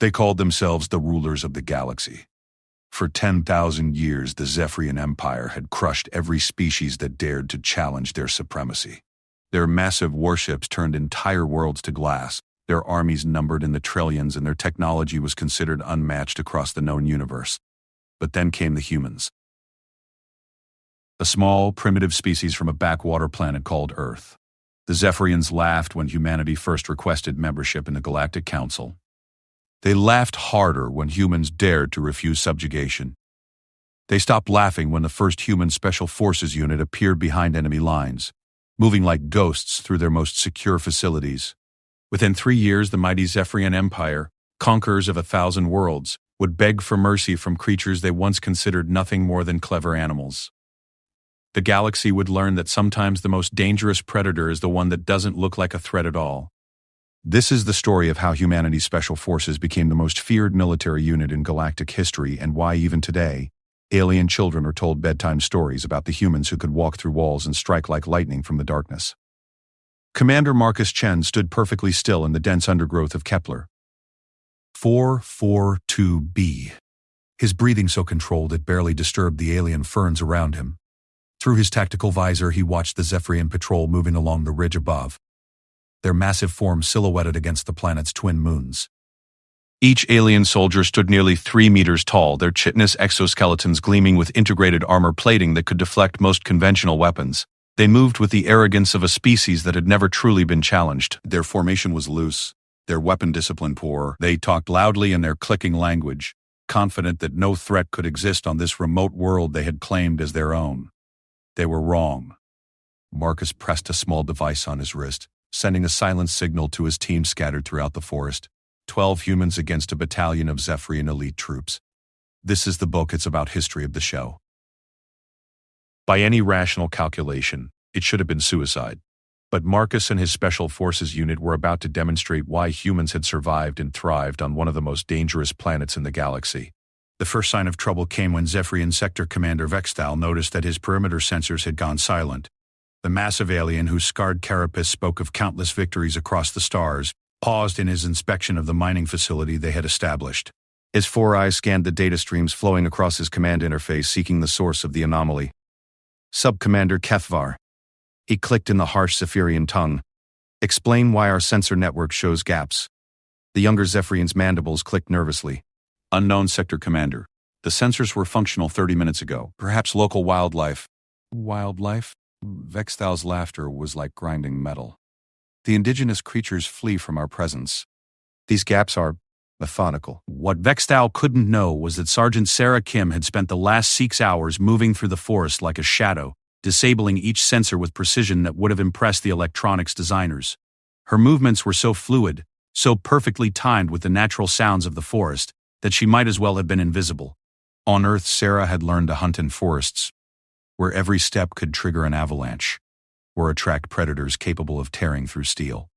They called themselves the rulers of the galaxy. For 10,000 years, the Zephyrian Empire had crushed every species that dared to challenge their supremacy. Their massive warships turned entire worlds to glass, their armies numbered in the trillions, and their technology was considered unmatched across the known universe. But then came the humans. A small, primitive species from a backwater planet called Earth. The Zephyrians laughed when humanity first requested membership in the Galactic Council. They laughed harder when humans dared to refuse subjugation. They stopped laughing when the first human Special Forces unit appeared behind enemy lines, moving like ghosts through their most secure facilities. Within 3 years, the mighty Zephyrian Empire, conquerors of 1,000 worlds, would beg for mercy from creatures they once considered nothing more than clever animals. The galaxy would learn that sometimes the most dangerous predator is the one that doesn't look like a threat at all. This is the story of how humanity's Special Forces became the most feared military unit in galactic history, and why even today, alien children are told bedtime stories about the humans who could walk through walls and strike like lightning from the darkness. Commander Marcus Chen stood perfectly still in the dense undergrowth of Kepler 442b, his breathing so controlled it barely disturbed the alien ferns around him. Through his tactical visor, he watched the Zephyrian patrol moving along the ridge above, their massive forms silhouetted against the planet's twin moons. Each alien soldier stood nearly 3 meters tall, their chitinous exoskeletons gleaming with integrated armor plating that could deflect most conventional weapons. They moved with the arrogance of a species that had never truly been challenged. Their formation was loose, their weapon discipline poor. They talked loudly in their clicking language, confident that no threat could exist on this remote world they had claimed as their own. They were wrong. Marcus pressed a small device on his wrist, sending a silent signal to his team scattered throughout the forest. 12 humans against a battalion of Zephyrian elite troops. This is the book. It's about history of the show. By any rational calculation, it should have been suicide. But Marcus and his Special Forces unit were about to demonstrate why humans had survived and thrived on one of the most dangerous planets in the galaxy. The first sign of trouble came when Zephyrian Sector Commander Vextal noticed that his perimeter sensors had gone silent. The massive alien whose scarred carapace spoke of countless victories across the stars paused in his inspection of the mining facility they had established. His 4 eyes scanned the data streams flowing across his command interface, seeking the source of the anomaly. Sub-Commander Kethvar. He clicked in the harsh Zephyrian tongue. Explain why our sensor network shows gaps. The younger Zephyrian's mandibles clicked nervously. Unknown Sector Commander. The sensors were functional 30 minutes ago. Perhaps local wildlife. Wildlife? Vextal's laughter was like grinding metal. The indigenous creatures flee from our presence. These gaps are methodical. What Vextal couldn't know was that Sergeant Sarah Kim had spent the last 6 hours moving through the forest like a shadow, disabling each sensor with precision that would have impressed the electronics designers. Her movements were so fluid, so perfectly timed with the natural sounds of the forest, that she might as well have been invisible. On Earth, Sarah had learned to hunt in forests, where every step could trigger an avalanche, or attract predators capable of tearing through steel.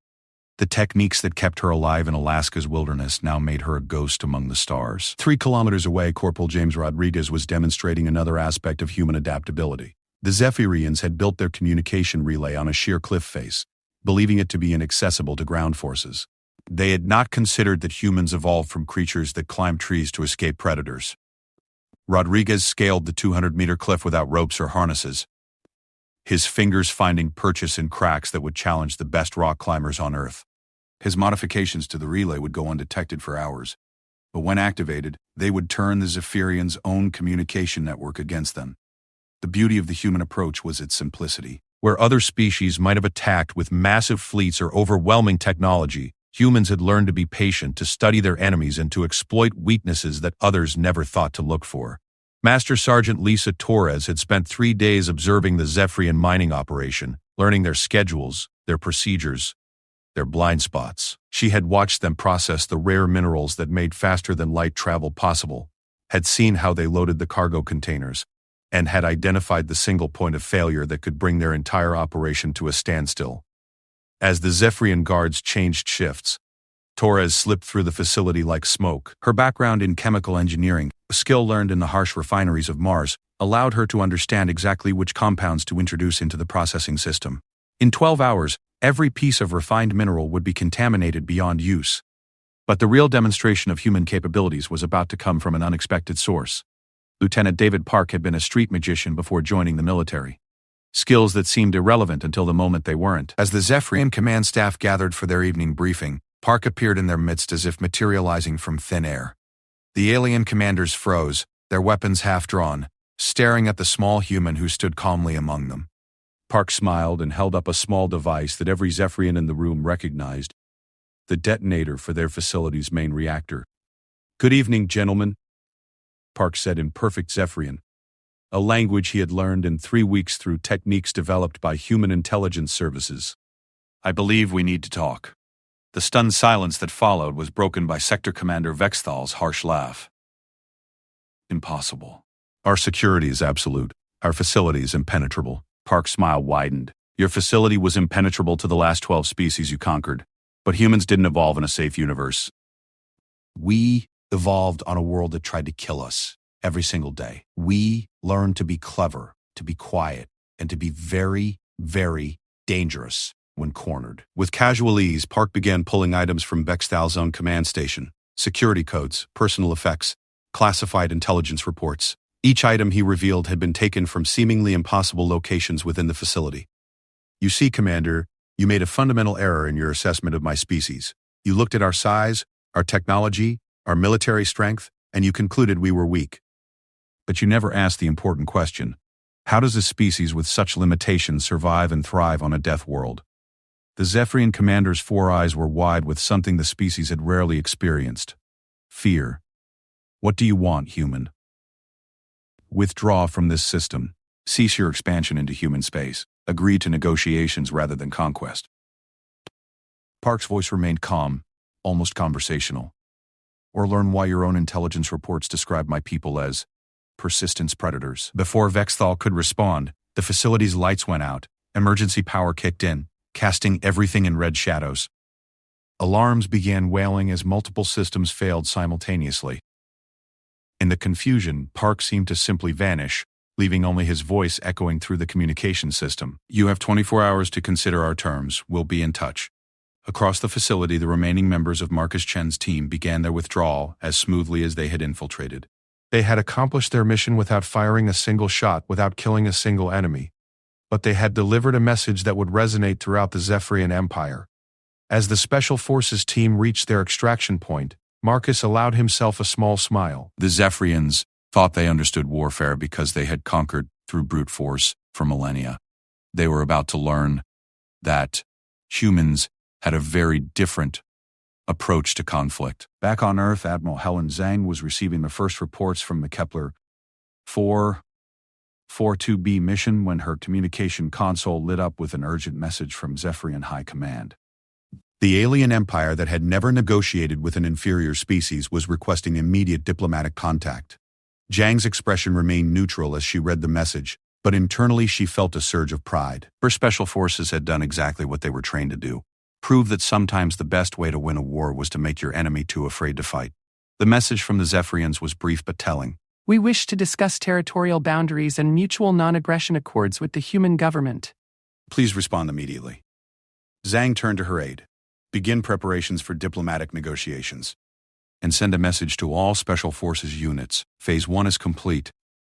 The techniques that kept her alive in Alaska's wilderness now made her a ghost among the stars. 3 kilometers away, Corporal James Rodriguez was demonstrating another aspect of human adaptability. The Zephyrians had built their communication relay on a sheer cliff face, believing it to be inaccessible to ground forces. They had not considered that humans evolved from creatures that climb trees to escape predators. Rodriguez scaled the 200-meter cliff without ropes or harnesses, his fingers finding purchase in cracks that would challenge the best rock climbers on Earth. His modifications to the relay would go undetected for hours, but when activated, they would turn the Zephyrians' own communication network against them. The beauty of the human approach was its simplicity. Where other species might have attacked with massive fleets or overwhelming technology, humans had learned to be patient, to study their enemies, and to exploit weaknesses that others never thought to look for. Master Sergeant Lisa Torres had spent 3 days observing the Zephyrian mining operation, learning their schedules, their procedures, their blind spots. She had watched them process the rare minerals that made faster-than-light travel possible, had seen how they loaded the cargo containers, and had identified the single point of failure that could bring their entire operation to a standstill. As the Zephyrian guards changed shifts, Torres slipped through the facility like smoke. Her background in chemical engineering, a skill learned in the harsh refineries of Mars, allowed her to understand exactly which compounds to introduce into the processing system. In 12 hours, every piece of refined mineral would be contaminated beyond use. But the real demonstration of human capabilities was about to come from an unexpected source. Lieutenant David Park had been a street magician before joining the military. Skills that seemed irrelevant until the moment they weren't. As the Zephyrian command staff gathered for their evening briefing, Park appeared in their midst as if materializing from thin air. The alien commanders froze, their weapons half drawn, staring at the small human who stood calmly among them. Park smiled and held up a small device that every Zephyrian in the room recognized, the detonator for their facility's main reactor. "Good evening, gentlemen," Park said in perfect Zephyrian, a language he had learned in 3 weeks through techniques developed by human intelligence services. "I believe we need to talk." The stunned silence that followed was broken by Sector Commander Vexthal's harsh laugh. "Impossible. Our security is absolute. Our facility is impenetrable." Park's smile widened. "Your facility was impenetrable to the last 12 species you conquered, but humans didn't evolve in a safe universe. We evolved on a world that tried to kill us every single day. We learned to be clever, to be quiet, and to be very, very dangerous when cornered." With casual ease, Park began pulling items from Bexthal's own command station: security codes, personal effects, classified intelligence reports. Each item he revealed had been taken from seemingly impossible locations within the facility. "You see, Commander, you made a fundamental error in your assessment of my species. You looked at our size, our technology, our military strength, and you concluded we were weak. But you never asked the important question: how does a species with such limitations survive and thrive on a death world?" The Zephyrian commander's 4 eyes were wide with something the species had rarely experienced: fear. "What do you want, human? Withdraw from this system. Cease your expansion into human space. Agree to negotiations rather than conquest." Park's voice remained calm, almost conversational. "Or learn why your own intelligence reports describe my people as persistence predators." Before Vexthal could respond, the facility's lights went out, emergency power kicked in, casting everything in red shadows. Alarms began wailing as multiple systems failed simultaneously. In the confusion, Park seemed to simply vanish, leaving only his voice echoing through the communication system. "You have 24 hours to consider our terms. We'll be in touch." Across the facility, the remaining members of Marcus Chen's team began their withdrawal as smoothly as they had infiltrated. They had accomplished their mission without firing a single shot, without killing a single enemy. But they had delivered a message that would resonate throughout the Zephyrian Empire. As the Special Forces team reached their extraction point, Marcus allowed himself a small smile. The Zephyrians thought they understood warfare because they had conquered through brute force for millennia. They were about to learn that humans had a very different approach to conflict. Back on Earth, Admiral Helen Zhang was receiving the first reports from the Kepler 442b mission when her communication console lit up with an urgent message from Zephyrian High Command. The alien empire that had never negotiated with an inferior species was requesting immediate diplomatic contact. Zhang's expression remained neutral as she read the message, but internally she felt a surge of pride. Her special forces had done exactly what they were trained to do: prove that sometimes the best way to win a war was to make your enemy too afraid to fight. The message from the Zephyrians was brief but telling. "We wish to discuss territorial boundaries and mutual non-aggression accords with the human government. Please respond immediately." Zhang turned to her aide. "Begin preparations for diplomatic negotiations. And send a message to all Special Forces units. Phase 1 is complete.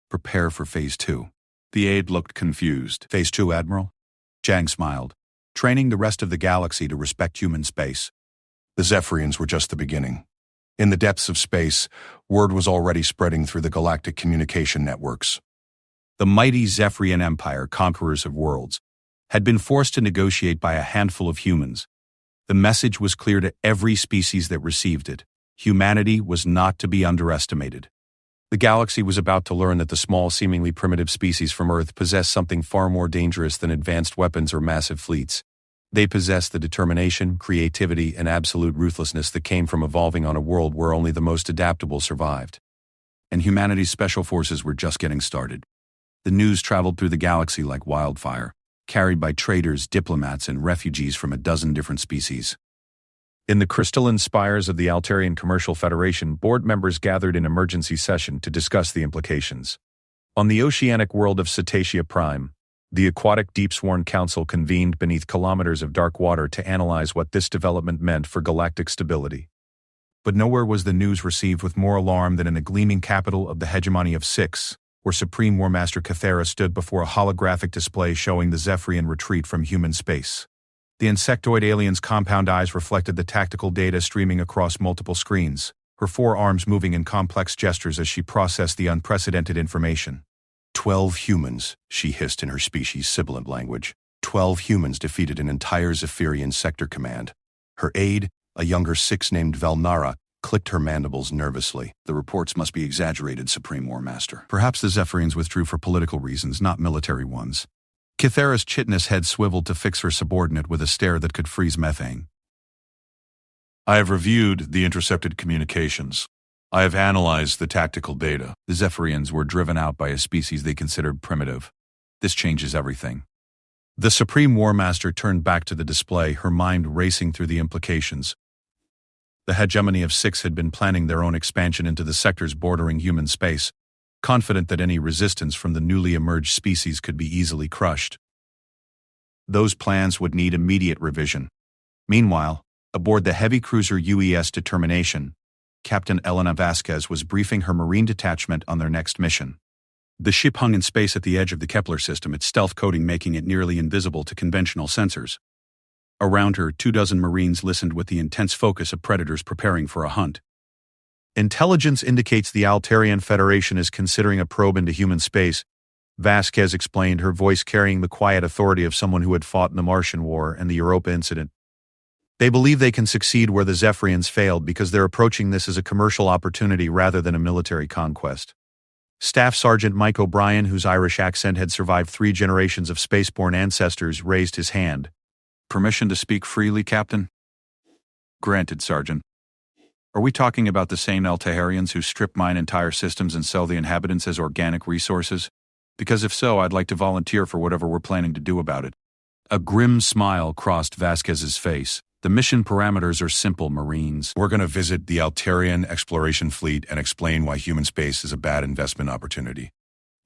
Prepare for Phase 2. The aide looked confused. "Phase 2, Admiral?" Zhang smiled. "Training the rest of the galaxy to respect human space." The Zephyrians were just the beginning. In the depths of space, word was already spreading through the galactic communication networks. The mighty Zephyrian Empire, conquerors of worlds, had been forced to negotiate by a handful of humans. The message was clear to every species that received it: humanity was not to be underestimated. The galaxy was about to learn that the small, seemingly primitive species from Earth possessed something far more dangerous than advanced weapons or massive fleets. They possessed the determination, creativity, and absolute ruthlessness that came from evolving on a world where only the most adaptable survived. And humanity's special forces were just getting started. The news traveled through the galaxy like wildfire, carried by traders, diplomats, and refugees from a dozen different species. In the crystalline spires of the Altarian Commercial Federation, board members gathered in emergency session to discuss the implications. On the oceanic world of Cetacea Prime, the Aquatic Deep-Sworn Council convened beneath kilometers of dark water to analyze what this development meant for galactic stability. But nowhere was the news received with more alarm than in the gleaming capital of the hegemony of Six, where Supreme War Master Cathera stood before a holographic display showing the Zephyrian retreat from human space. The insectoid alien's compound eyes reflected the tactical data streaming across multiple screens, her forearms moving in complex gestures as she processed the unprecedented information. 12 humans, she hissed in her species' sibilant language. 12 humans defeated an entire Zephyrian sector command. Her aide, a younger Six named Velnara, clicked her mandibles nervously. The reports must be exaggerated, Supreme War Master. Perhaps the Zephyrians withdrew for political reasons, not military ones. Cathera's chitinous head swiveled to fix her subordinate with a stare that could freeze methane. I have reviewed the intercepted communications. I have analyzed the tactical data. The Zephyrians were driven out by a species they considered primitive. This changes everything. The Supreme War Master turned back to the display, her mind racing through the implications. The hegemony of Six had been planning their own expansion into the sectors bordering human space, confident that any resistance from the newly emerged species could be easily crushed. Those plans would need immediate revision. Meanwhile, aboard the heavy cruiser UES Determination, Captain Elena Vasquez was briefing her Marine detachment on their next mission. The ship hung in space at the edge of the Kepler system, its stealth coating making it nearly invisible to conventional sensors. Around her, 24 Marines listened with the intense focus of predators preparing for a hunt. Intelligence indicates the Altarian Federation is considering a probe into human space, Vasquez explained, her voice carrying the quiet authority of someone who had fought in the Martian War and the Europa incident. They believe they can succeed where the Zephyrians failed because they're approaching this as a commercial opportunity rather than a military conquest. Staff Sergeant Mike O'Brien, whose Irish accent had survived 3 generations of spaceborne ancestors, raised his hand. Permission to speak freely, Captain? Granted, Sergeant. Are we talking about the same Altaharians who strip mine entire systems and sell the inhabitants as organic resources? Because if so, I'd like to volunteer for whatever we're planning to do about it. A grim smile crossed Vasquez's face. The mission parameters are simple, Marines. We're going to visit the Altarian exploration fleet and explain why human space is a bad investment opportunity.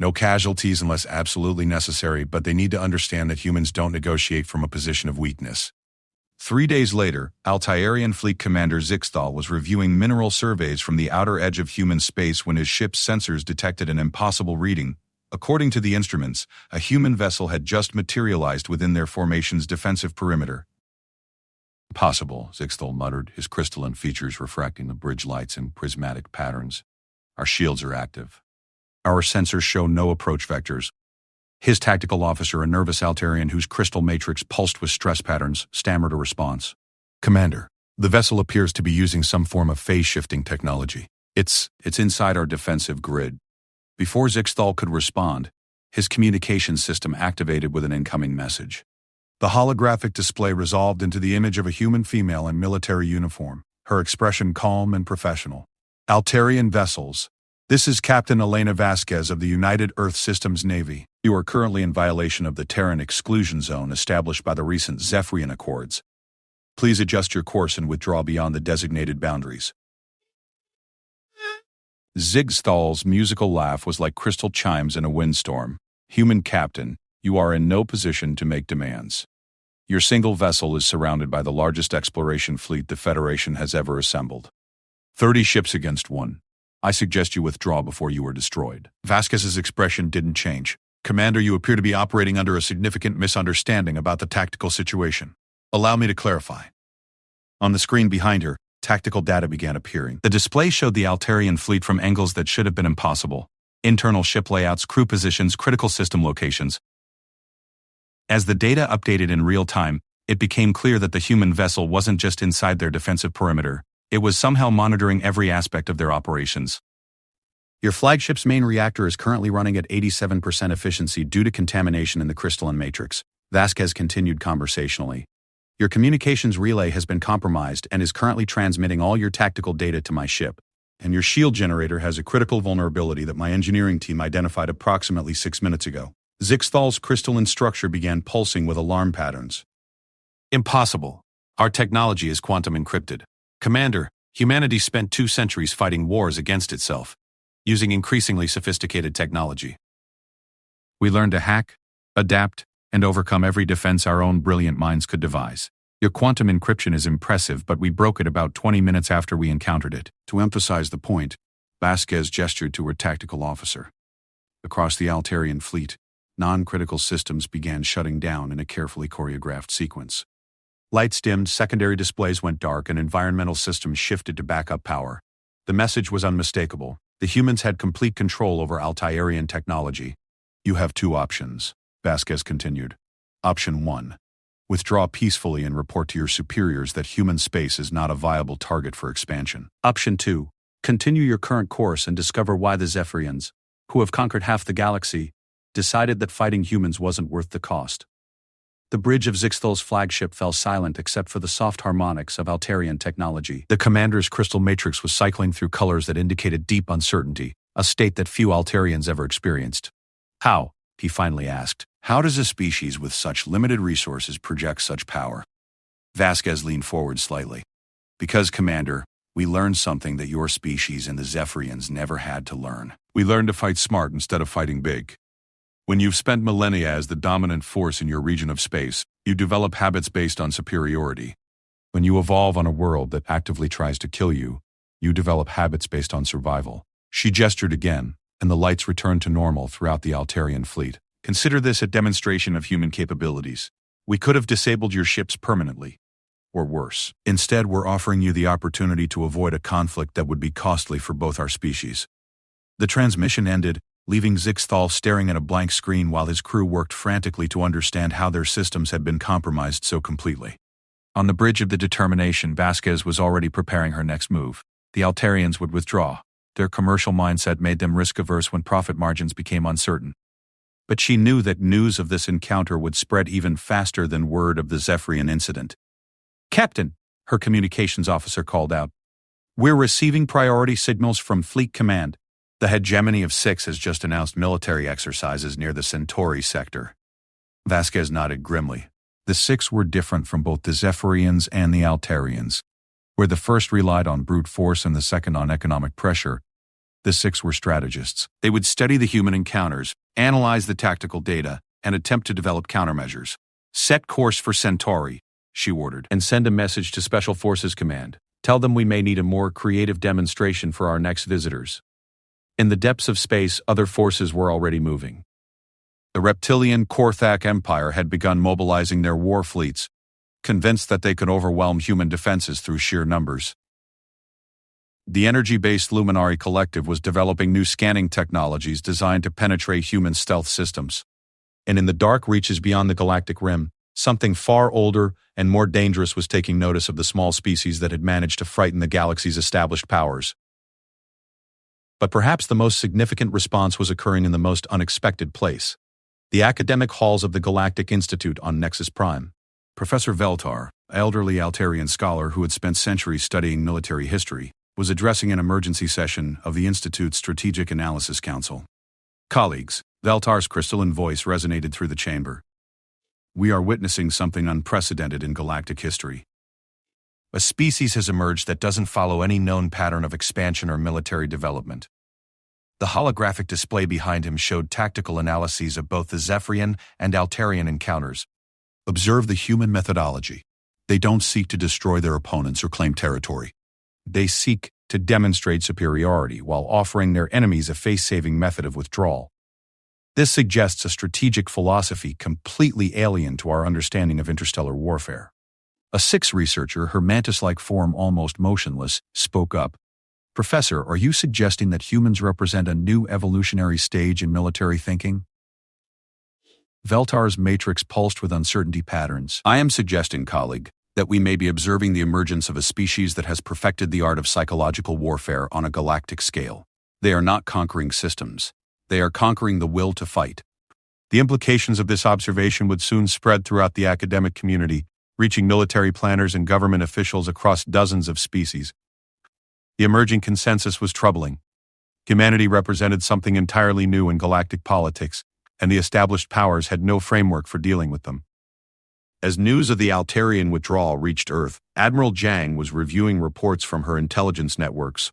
No casualties unless absolutely necessary, but they need to understand that humans don't negotiate from a position of weakness. 3 days later, Altarian Fleet Commander Zixthal was reviewing mineral surveys from the outer edge of human space when his ship's sensors detected an impossible reading. According to the instruments, a human vessel had just materialized within their formation's defensive perimeter. Impossible, Zixthal muttered, his crystalline features refracting the bridge lights in prismatic patterns. Our shields are active. Our sensors show no approach vectors. His tactical officer, a nervous Altarian whose crystal matrix pulsed with stress patterns, stammered a response. Commander, the vessel appears to be using some form of phase-shifting technology. It's inside our defensive grid. Before Zixthal could respond, his communication system activated with an incoming message. The holographic display resolved into the image of a human female in military uniform, her expression calm and professional. Altarian vessels. This is Captain Elena Vasquez of the United Earth Systems Navy. You are currently in violation of the Terran exclusion zone established by the recent Zephyrian Accords. Please adjust your course and withdraw beyond the designated boundaries. Zixthal's musical laugh was like crystal chimes in a windstorm. Human Captain, you are in no position to make demands. Your single vessel is surrounded by the largest exploration fleet the Federation has ever assembled. 30 ships against 1. I suggest you withdraw before you are destroyed. Vasquez's expression didn't change. Commander, you appear to be operating under a significant misunderstanding about the tactical situation. Allow me to clarify. On the screen behind her, tactical data began appearing. The display showed the Altarian fleet from angles that should have been impossible. Internal ship layouts, crew positions, critical system locations. As the data updated in real time, it became clear that the human vessel wasn't just inside their defensive perimeter. It was somehow monitoring every aspect of their operations. Your flagship's main reactor is currently running at 87% efficiency due to contamination in the crystalline matrix, Vasquez continued conversationally. Your communications relay has been compromised and is currently transmitting all your tactical data to my ship. And your shield generator has a critical vulnerability that my engineering team identified approximately 6 minutes ago. Zixthal's crystalline structure began pulsing with alarm patterns. Impossible. Our technology is quantum encrypted. Commander, humanity spent 2 centuries fighting wars against itself, using increasingly sophisticated technology. We learned to hack, adapt, and overcome every defense our own brilliant minds could devise. Your quantum encryption is impressive, but we broke it about 20 minutes after we encountered it. To emphasize the point, Vasquez gestured to her tactical officer. Across the Altarian fleet, non-critical systems began shutting down in a carefully choreographed sequence. Lights dimmed, secondary displays went dark, and environmental systems shifted to backup power. The message was unmistakable. The humans had complete control over Altarian technology. You have two options, Vasquez continued. Option 1. Withdraw peacefully and report to your superiors that human space is not a viable target for expansion. Option 2. Continue your current course and discover why the Zephyrians, who have conquered half the galaxy, decided that fighting humans wasn't worth the cost. The bridge of Zixthal's flagship fell silent except for the soft harmonics of Altarian technology. The commander's crystal matrix was cycling through colors that indicated deep uncertainty, a state that few Altarians ever experienced. How? He finally asked. How does a species with such limited resources project such power? Vasquez leaned forward slightly. Because, Commander, we learned something that your species and the Zephyrians never had to learn. We learned to fight smart instead of fighting big. When you've spent millennia as the dominant force in your region of space, you develop habits based on superiority. When you evolve on a world that actively tries to kill you, you develop habits based on survival. She gestured again, and the lights returned to normal throughout the Altarian fleet. Consider this a demonstration of human capabilities. We could have disabled your ships permanently, or worse. Instead, we're offering you the opportunity to avoid a conflict that would be costly for both our species. The transmission ended, leaving Zixthal staring at a blank screen while his crew worked frantically to understand how their systems had been compromised so completely. On the bridge of the Determination, Vasquez was already preparing her next move. The Altarians would withdraw. Their commercial mindset made them risk-averse when profit margins became uncertain. But she knew that news of this encounter would spread even faster than word of the Zephyrian incident. Captain, her communications officer called out. We're receiving priority signals from Fleet Command. The hegemony of 6 has just announced military exercises near the Centauri sector. Vasquez nodded grimly. The 6 were different from both the Zephyrians and the Altarians. Where the first relied on brute force and the second on economic pressure, the 6 were strategists. They would study the human encounters, analyze the tactical data, and attempt to develop countermeasures. Set course for Centauri, she ordered, and send a message to Special Forces Command. Tell them we may need a more creative demonstration for our next visitors. In the depths of space, other forces were already moving. The reptilian Korthak Empire had begun mobilizing their war fleets, convinced that they could overwhelm human defenses through sheer numbers. The energy-based Luminari Collective was developing new scanning technologies designed to penetrate human stealth systems. And in the dark reaches beyond the galactic rim, something far older and more dangerous was taking notice of the small species that had managed to frighten the galaxy's established powers. But perhaps the most significant response was occurring in the most unexpected place. The academic halls of the Galactic Institute on Nexus Prime. Professor Veltar, elderly Altarian scholar who had spent centuries studying military history, was addressing an emergency session of the Institute's Strategic Analysis Council. Colleagues, Veltar's crystalline voice resonated through the chamber. We are witnessing something unprecedented in galactic history. A species has emerged that doesn't follow any known pattern of expansion or military development. The holographic display behind him showed tactical analyses of both the Zephyrian and Altarian encounters. Observe the human methodology. They don't seek to destroy their opponents or claim territory. They seek to demonstrate superiority while offering their enemies a face-saving method of withdrawal. This suggests a strategic philosophy completely alien to our understanding of interstellar warfare. A 6 researcher, her mantis-like form almost motionless, spoke up. Professor, are you suggesting that humans represent a new evolutionary stage in military thinking? Veltar's matrix pulsed with uncertainty patterns. I am suggesting, colleague, that we may be observing the emergence of a species that has perfected the art of psychological warfare on a galactic scale. They are not conquering systems. They are conquering the will to fight. The implications of this observation would soon spread throughout the academic community, reaching military planners and government officials across dozens of species. The emerging consensus was troubling. Humanity represented something entirely new in galactic politics, and the established powers had no framework for dealing with them. As news of the Altarian withdrawal reached Earth, Admiral Zhang was reviewing reports from her intelligence networks.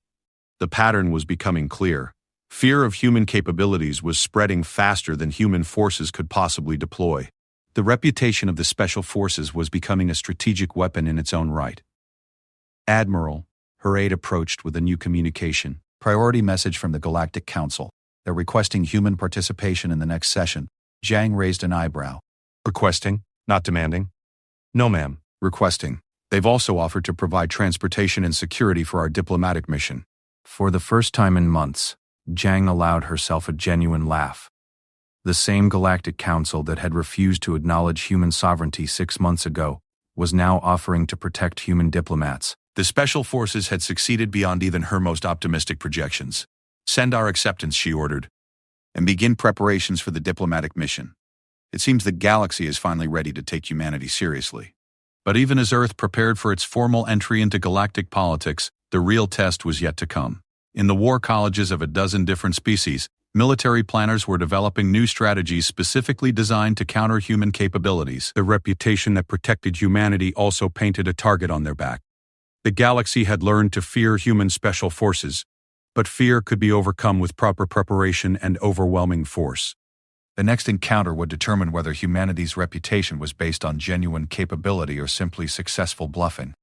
The pattern was becoming clear. Fear of human capabilities was spreading faster than human forces could possibly deploy. The reputation of the Special Forces was becoming a strategic weapon in its own right. Admiral, her aide approached with a new communication. Priority message from the Galactic Council. They're requesting human participation in the next session. Zhang raised an eyebrow. Requesting, not demanding? No, ma'am. Requesting. They've also offered to provide transportation and security for our diplomatic mission. For the first time in months, Zhang allowed herself a genuine laugh. The same Galactic Council that had refused to acknowledge human sovereignty 6 months ago was now offering to protect human diplomats. The Special Forces had succeeded beyond even her most optimistic projections. Send our acceptance, she ordered, and begin preparations for the diplomatic mission. It seems the galaxy is finally ready to take humanity seriously. But even as Earth prepared for its formal entry into galactic politics, the real test was yet to come. In the war colleges of a dozen different species, military planners were developing new strategies specifically designed to counter human capabilities. The reputation that protected humanity also painted a target on their back. The galaxy had learned to fear human special forces, but fear could be overcome with proper preparation and overwhelming force. The next encounter would determine whether humanity's reputation was based on genuine capability or simply successful bluffing.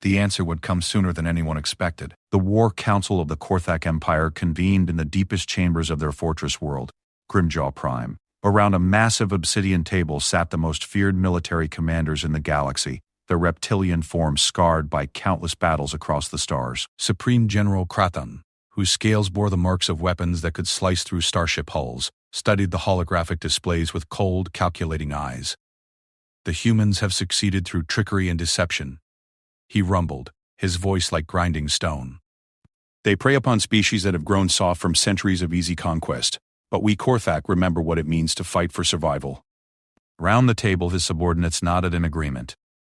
The answer would come sooner than anyone expected. The War Council of the Korthak Empire convened in the deepest chambers of their fortress world, Grimjaw Prime. Around a massive obsidian table sat the most feared military commanders in the galaxy, their reptilian forms scarred by countless battles across the stars. Supreme General Krathun, whose scales bore the marks of weapons that could slice through starship hulls, studied the holographic displays with cold, calculating eyes. The humans have succeeded through trickery and deception, he rumbled, his voice like grinding stone. They prey upon species that have grown soft from centuries of easy conquest, but we Korthak remember what it means to fight for survival. Round the table his subordinates nodded in agreement.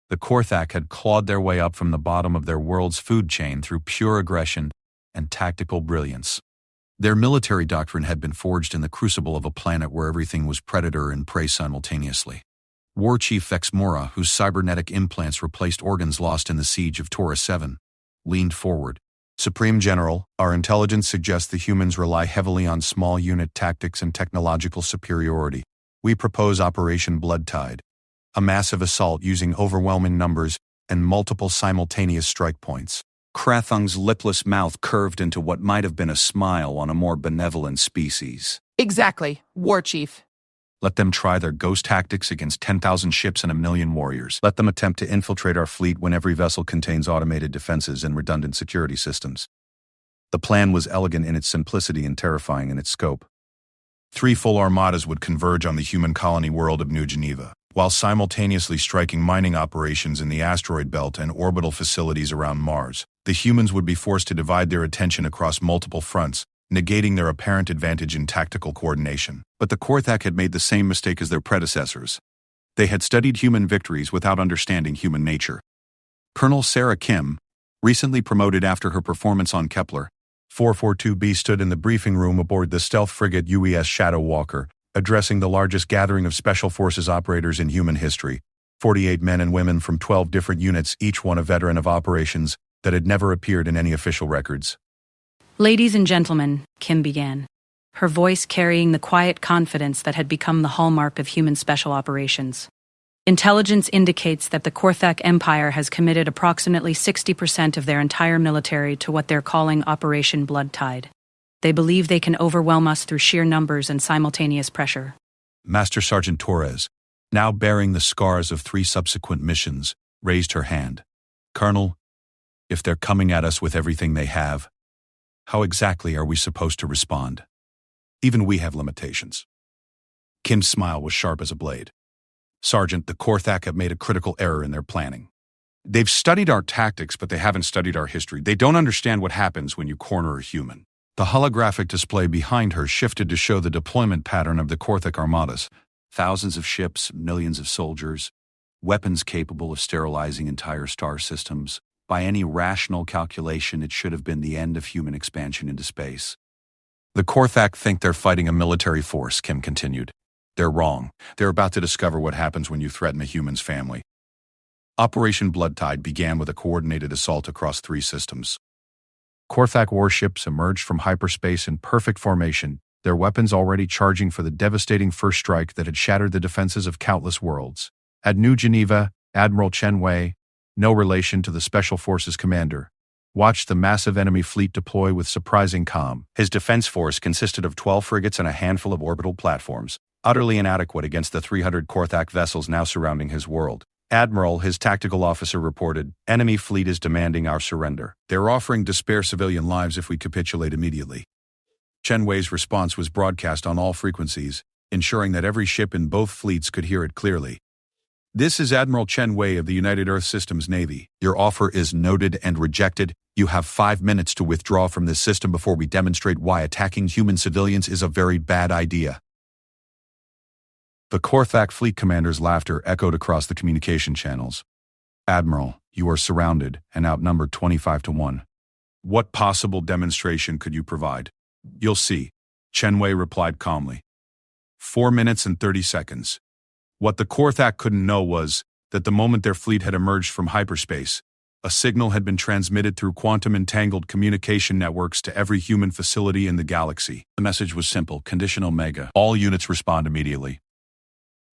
The Korthak had clawed their way up from the bottom of their world's food chain through pure aggression and tactical brilliance. Their military doctrine had been forged in the crucible of a planet where everything was predator and prey simultaneously. War Chief Vexmora, whose cybernetic implants replaced organs lost in the siege of Taurus 7, leaned forward. Supreme General, our intelligence suggests the humans rely heavily on small unit tactics and technological superiority. We propose Operation Blood Tide, a massive assault using overwhelming numbers and multiple simultaneous strike points. Krathung's lipless mouth curved into what might have been a smile on a more benevolent species. Exactly, War Chief. Let them try their ghost tactics against 10,000 ships and 1,000,000 warriors. Let them attempt to infiltrate our fleet when every vessel contains automated defenses and redundant security systems. The plan was elegant in its simplicity and terrifying in its scope. 3 full armadas would converge on the human colony world of New Geneva, while simultaneously striking mining operations in the asteroid belt and orbital facilities around Mars. The humans would be forced to divide their attention across multiple fronts, negating their apparent advantage in tactical coordination. But the Korthak had made the same mistake as their predecessors. They had studied human victories without understanding human nature. Colonel Sarah Kim, recently promoted after her performance on Kepler, 442b stood in the briefing room aboard the stealth frigate UES Shadow Walker, addressing the largest gathering of Special Forces operators in human history, 48 men and women from 12 different units, each one a veteran of operations that had never appeared in any official records. Ladies and gentlemen, Kim began, her voice carrying the quiet confidence that had become the hallmark of human special operations. Intelligence indicates that the Korthak Empire has committed approximately 60% of their entire military to what they're calling Operation Blood Tide. They believe they can overwhelm us through sheer numbers and simultaneous pressure. Master Sergeant Torres, now bearing the scars of 3 subsequent missions, raised her hand. Colonel, if they're coming at us with everything they have, how exactly are we supposed to respond? Even we have limitations. Kim's smile was sharp as a blade. Sergeant, the Korthak have made a critical error in their planning. They've studied our tactics, but they haven't studied our history. They don't understand what happens when you corner a human. The holographic display behind her shifted to show the deployment pattern of the Korthak armadas. Thousands of ships, millions of soldiers, weapons capable of sterilizing entire star systems. By any rational calculation, it should have been the end of human expansion into space. The Korthak think they're fighting a military force, Kim continued. They're wrong. They're about to discover what happens when you threaten a human's family. Operation Blood Tide began with a coordinated assault across 3 systems. Korthak warships emerged from hyperspace in perfect formation, their weapons already charging for the devastating first strike that had shattered the defenses of countless worlds. At New Geneva, Admiral Chen Wei, no relation to the Special Forces commander, watched the massive enemy fleet deploy with surprising calm. His defense force consisted of 12 frigates and a handful of orbital platforms, utterly inadequate against the 300 Korthak vessels now surrounding his world. Admiral, his tactical officer, reported, "Enemy fleet is demanding our surrender. They're offering to spare civilian lives if we capitulate immediately." Chen Wei's response was broadcast on all frequencies, ensuring that every ship in both fleets could hear it clearly. "This is Admiral Chen Wei of the United Earth Systems Navy. Your offer is noted and rejected. You have 5 minutes to withdraw from this system before we demonstrate why attacking human civilians is a very bad idea." The Korthak fleet commander's laughter echoed across the communication channels. "Admiral, you are surrounded and outnumbered 25 to 1. What possible demonstration could you provide?" "You'll see," Chen Wei replied calmly. 4 minutes and 30 seconds. What the Korthak couldn't know was that the moment their fleet had emerged from hyperspace, a signal had been transmitted through quantum-entangled communication networks to every human facility in the galaxy. The message was simple: Condition Omega. All units respond immediately.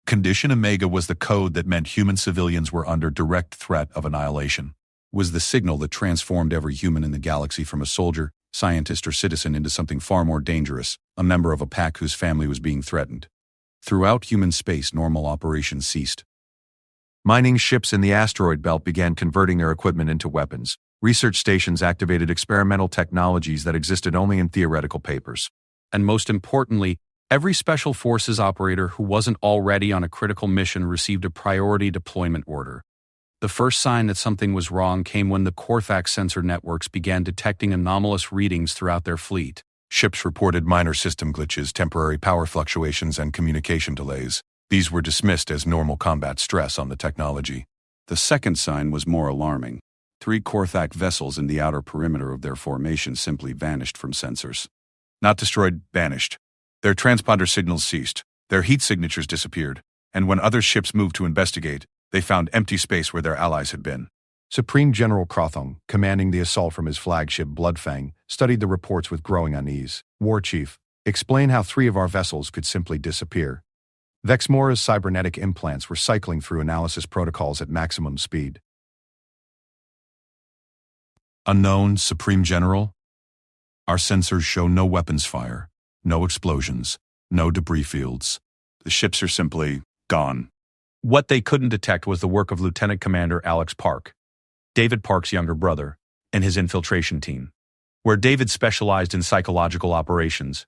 Condition Omega was the code that meant human civilians were under direct threat of annihilation. It was the signal that transformed every human in the galaxy from a soldier, scientist, or citizen into something far more dangerous, a member of a pack whose family was being threatened. Throughout human space, normal operations ceased. Mining ships in the asteroid belt began converting their equipment into weapons. Research stations activated experimental technologies that existed only in theoretical papers. And most importantly, every Special Forces operator who wasn't already on a critical mission received a priority deployment order. The first sign that something was wrong came when the Korthak sensor networks began detecting anomalous readings throughout their fleet. Ships reported minor system glitches, temporary power fluctuations, and communication delays. These were dismissed as normal combat stress on the technology. The second sign was more alarming. 3 Korthak vessels in the outer perimeter of their formation simply vanished from sensors. Not destroyed, vanished. Their transponder signals ceased, their heat signatures disappeared, and when other ships moved to investigate, they found empty space where their allies had been. Supreme General Krothong, commanding the assault from his flagship Bloodfang, studied the reports with growing unease. "War Chief, explain how 3 of our vessels could simply disappear." Vexmora's cybernetic implants were cycling through analysis protocols at maximum speed. "Unknown, Supreme General. Our sensors show no weapons fire, no explosions, no debris fields. The ships are simply gone." What they couldn't detect was the work of Lieutenant Commander Alex Park, David Park's younger brother, and his infiltration team. Where David specialized in psychological operations,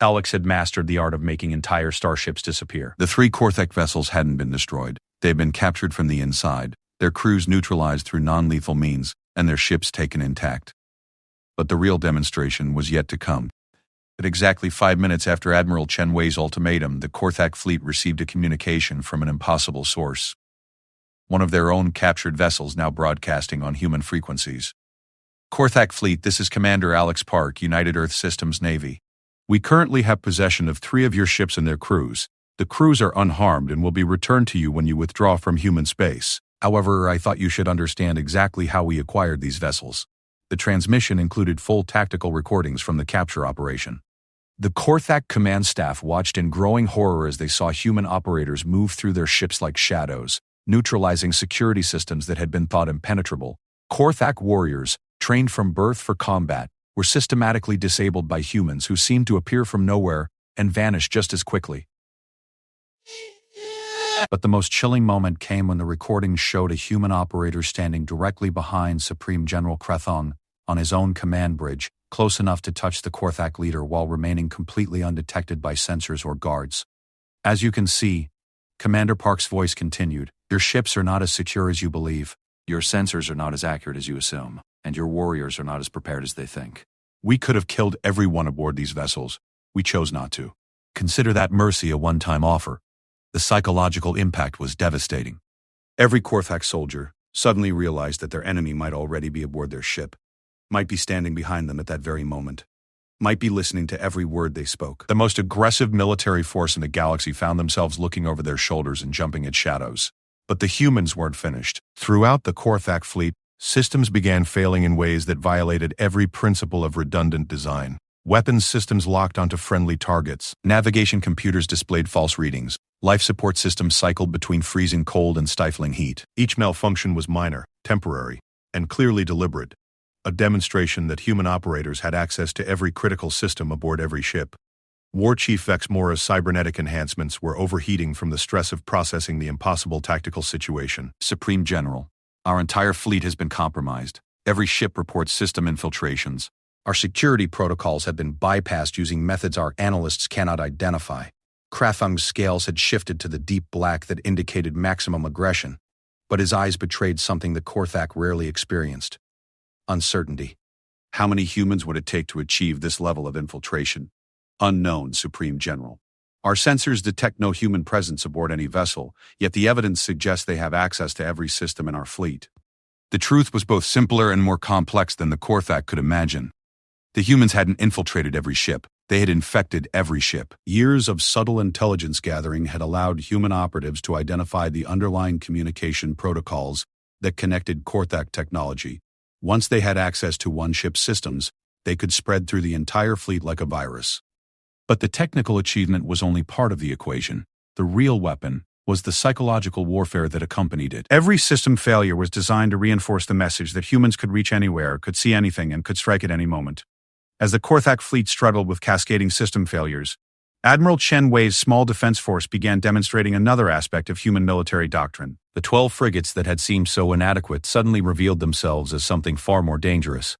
Alex had mastered the art of making entire starships disappear. The 3 Korthak vessels hadn't been destroyed. They had been captured from the inside, their crews neutralized through non-lethal means, and their ships taken intact. But the real demonstration was yet to come. At exactly 5 minutes after Admiral Chen Wei's ultimatum, the Korthak fleet received a communication from an impossible source. One of their own captured vessels now broadcasting on human frequencies. "Korthak fleet, this is Commander Alex Park, United Earth Systems Navy. We currently have possession of 3 of your ships and their crews. The crews are unharmed and will be returned to you when you withdraw from human space. However, I thought you should understand exactly how we acquired these vessels." The transmission included full tactical recordings from the capture operation. The Korthak command staff watched in growing horror as they saw human operators move through their ships like shadows, neutralizing security systems that had been thought impenetrable. Korthak warriors, trained from birth for combat, were systematically disabled by humans who seemed to appear from nowhere and vanish just as quickly. But the most chilling moment came when the recording showed a human operator standing directly behind Supreme General Krothong on his own command bridge, close enough to touch the Korthak leader while remaining completely undetected by sensors or guards. "As you can see," Commander Park's voice continued, "your ships are not as secure as you believe, your sensors are not as accurate as you assume, and your warriors are not as prepared as they think. We could have killed everyone aboard these vessels. We chose not to. Consider that mercy a one-time offer." The psychological impact was devastating. Every Korthak soldier suddenly realized that their enemy might already be aboard their ship, might be standing behind them at that very moment, might be listening to every word they spoke. The most aggressive military force in the galaxy found themselves looking over their shoulders and jumping at shadows. But the humans weren't finished. Throughout the Korthak fleet, systems began failing in ways that violated every principle of redundant design. Weapons systems locked onto friendly targets. Navigation computers displayed false readings. Life support systems cycled between freezing cold and stifling heat. Each malfunction was minor, temporary, and clearly deliberate, a demonstration that human operators had access to every critical system aboard every ship. War Chief Vex Mora's cybernetic enhancements were overheating from the stress of processing the impossible tactical situation. Supreme General, our entire fleet has been compromised. Every ship reports system infiltrations. Our security protocols have been bypassed using methods our analysts cannot identify. Krathung's scales had shifted to the deep black that indicated maximum aggression, but his eyes betrayed something the Korthak rarely experienced: uncertainty. How many humans would it take to achieve this level of infiltration? Unknown, Supreme General. Our sensors detect no human presence aboard any vessel, yet the evidence suggests they have access to every system in our fleet. The truth was both simpler and more complex than the Korthak could imagine. The humans hadn't infiltrated every ship. They had infected every ship. Years of subtle intelligence gathering had allowed human operatives to identify the underlying communication protocols that connected Korthak technology. Once they had access to one ship's systems, they could spread through the entire fleet like a virus. But the technical achievement was only part of the equation. The real weapon was the psychological warfare that accompanied it. Every system failure was designed to reinforce the message that humans could reach anywhere, could see anything, and could strike at any moment. As the Korthak fleet struggled with cascading system failures, Admiral Chen Wei's small defense force began demonstrating another aspect of human military doctrine. The 12 frigates that had seemed so inadequate suddenly revealed themselves as something far more dangerous.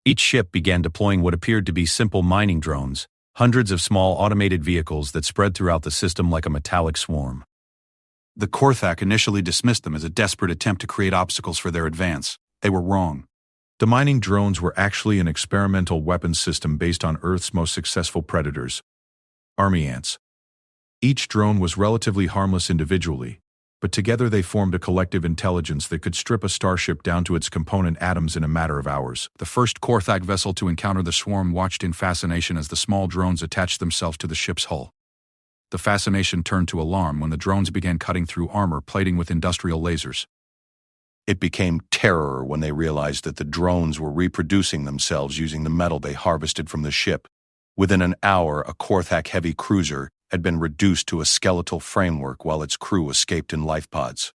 Each ship began deploying what appeared to be simple mining drones, hundreds of small automated vehicles that spread throughout the system like a metallic swarm. The Korthak initially dismissed them as a desperate attempt to create obstacles for their advance. They were wrong. The mining drones were actually an experimental weapons system based on Earth's most successful predators, army ants. Each drone was relatively harmless individually, but together they formed a collective intelligence that could strip a starship down to its component atoms in a matter of hours. The first Korthak vessel to encounter the swarm watched in fascination as the small drones attached themselves to the ship's hull. The fascination turned to alarm when the drones began cutting through armor plating with industrial lasers. It became terror when they realized that the drones were reproducing themselves using the metal they harvested from the ship. Within an hour, a Korthak heavy cruiser had been reduced to a skeletal framework while its crew escaped in life pods.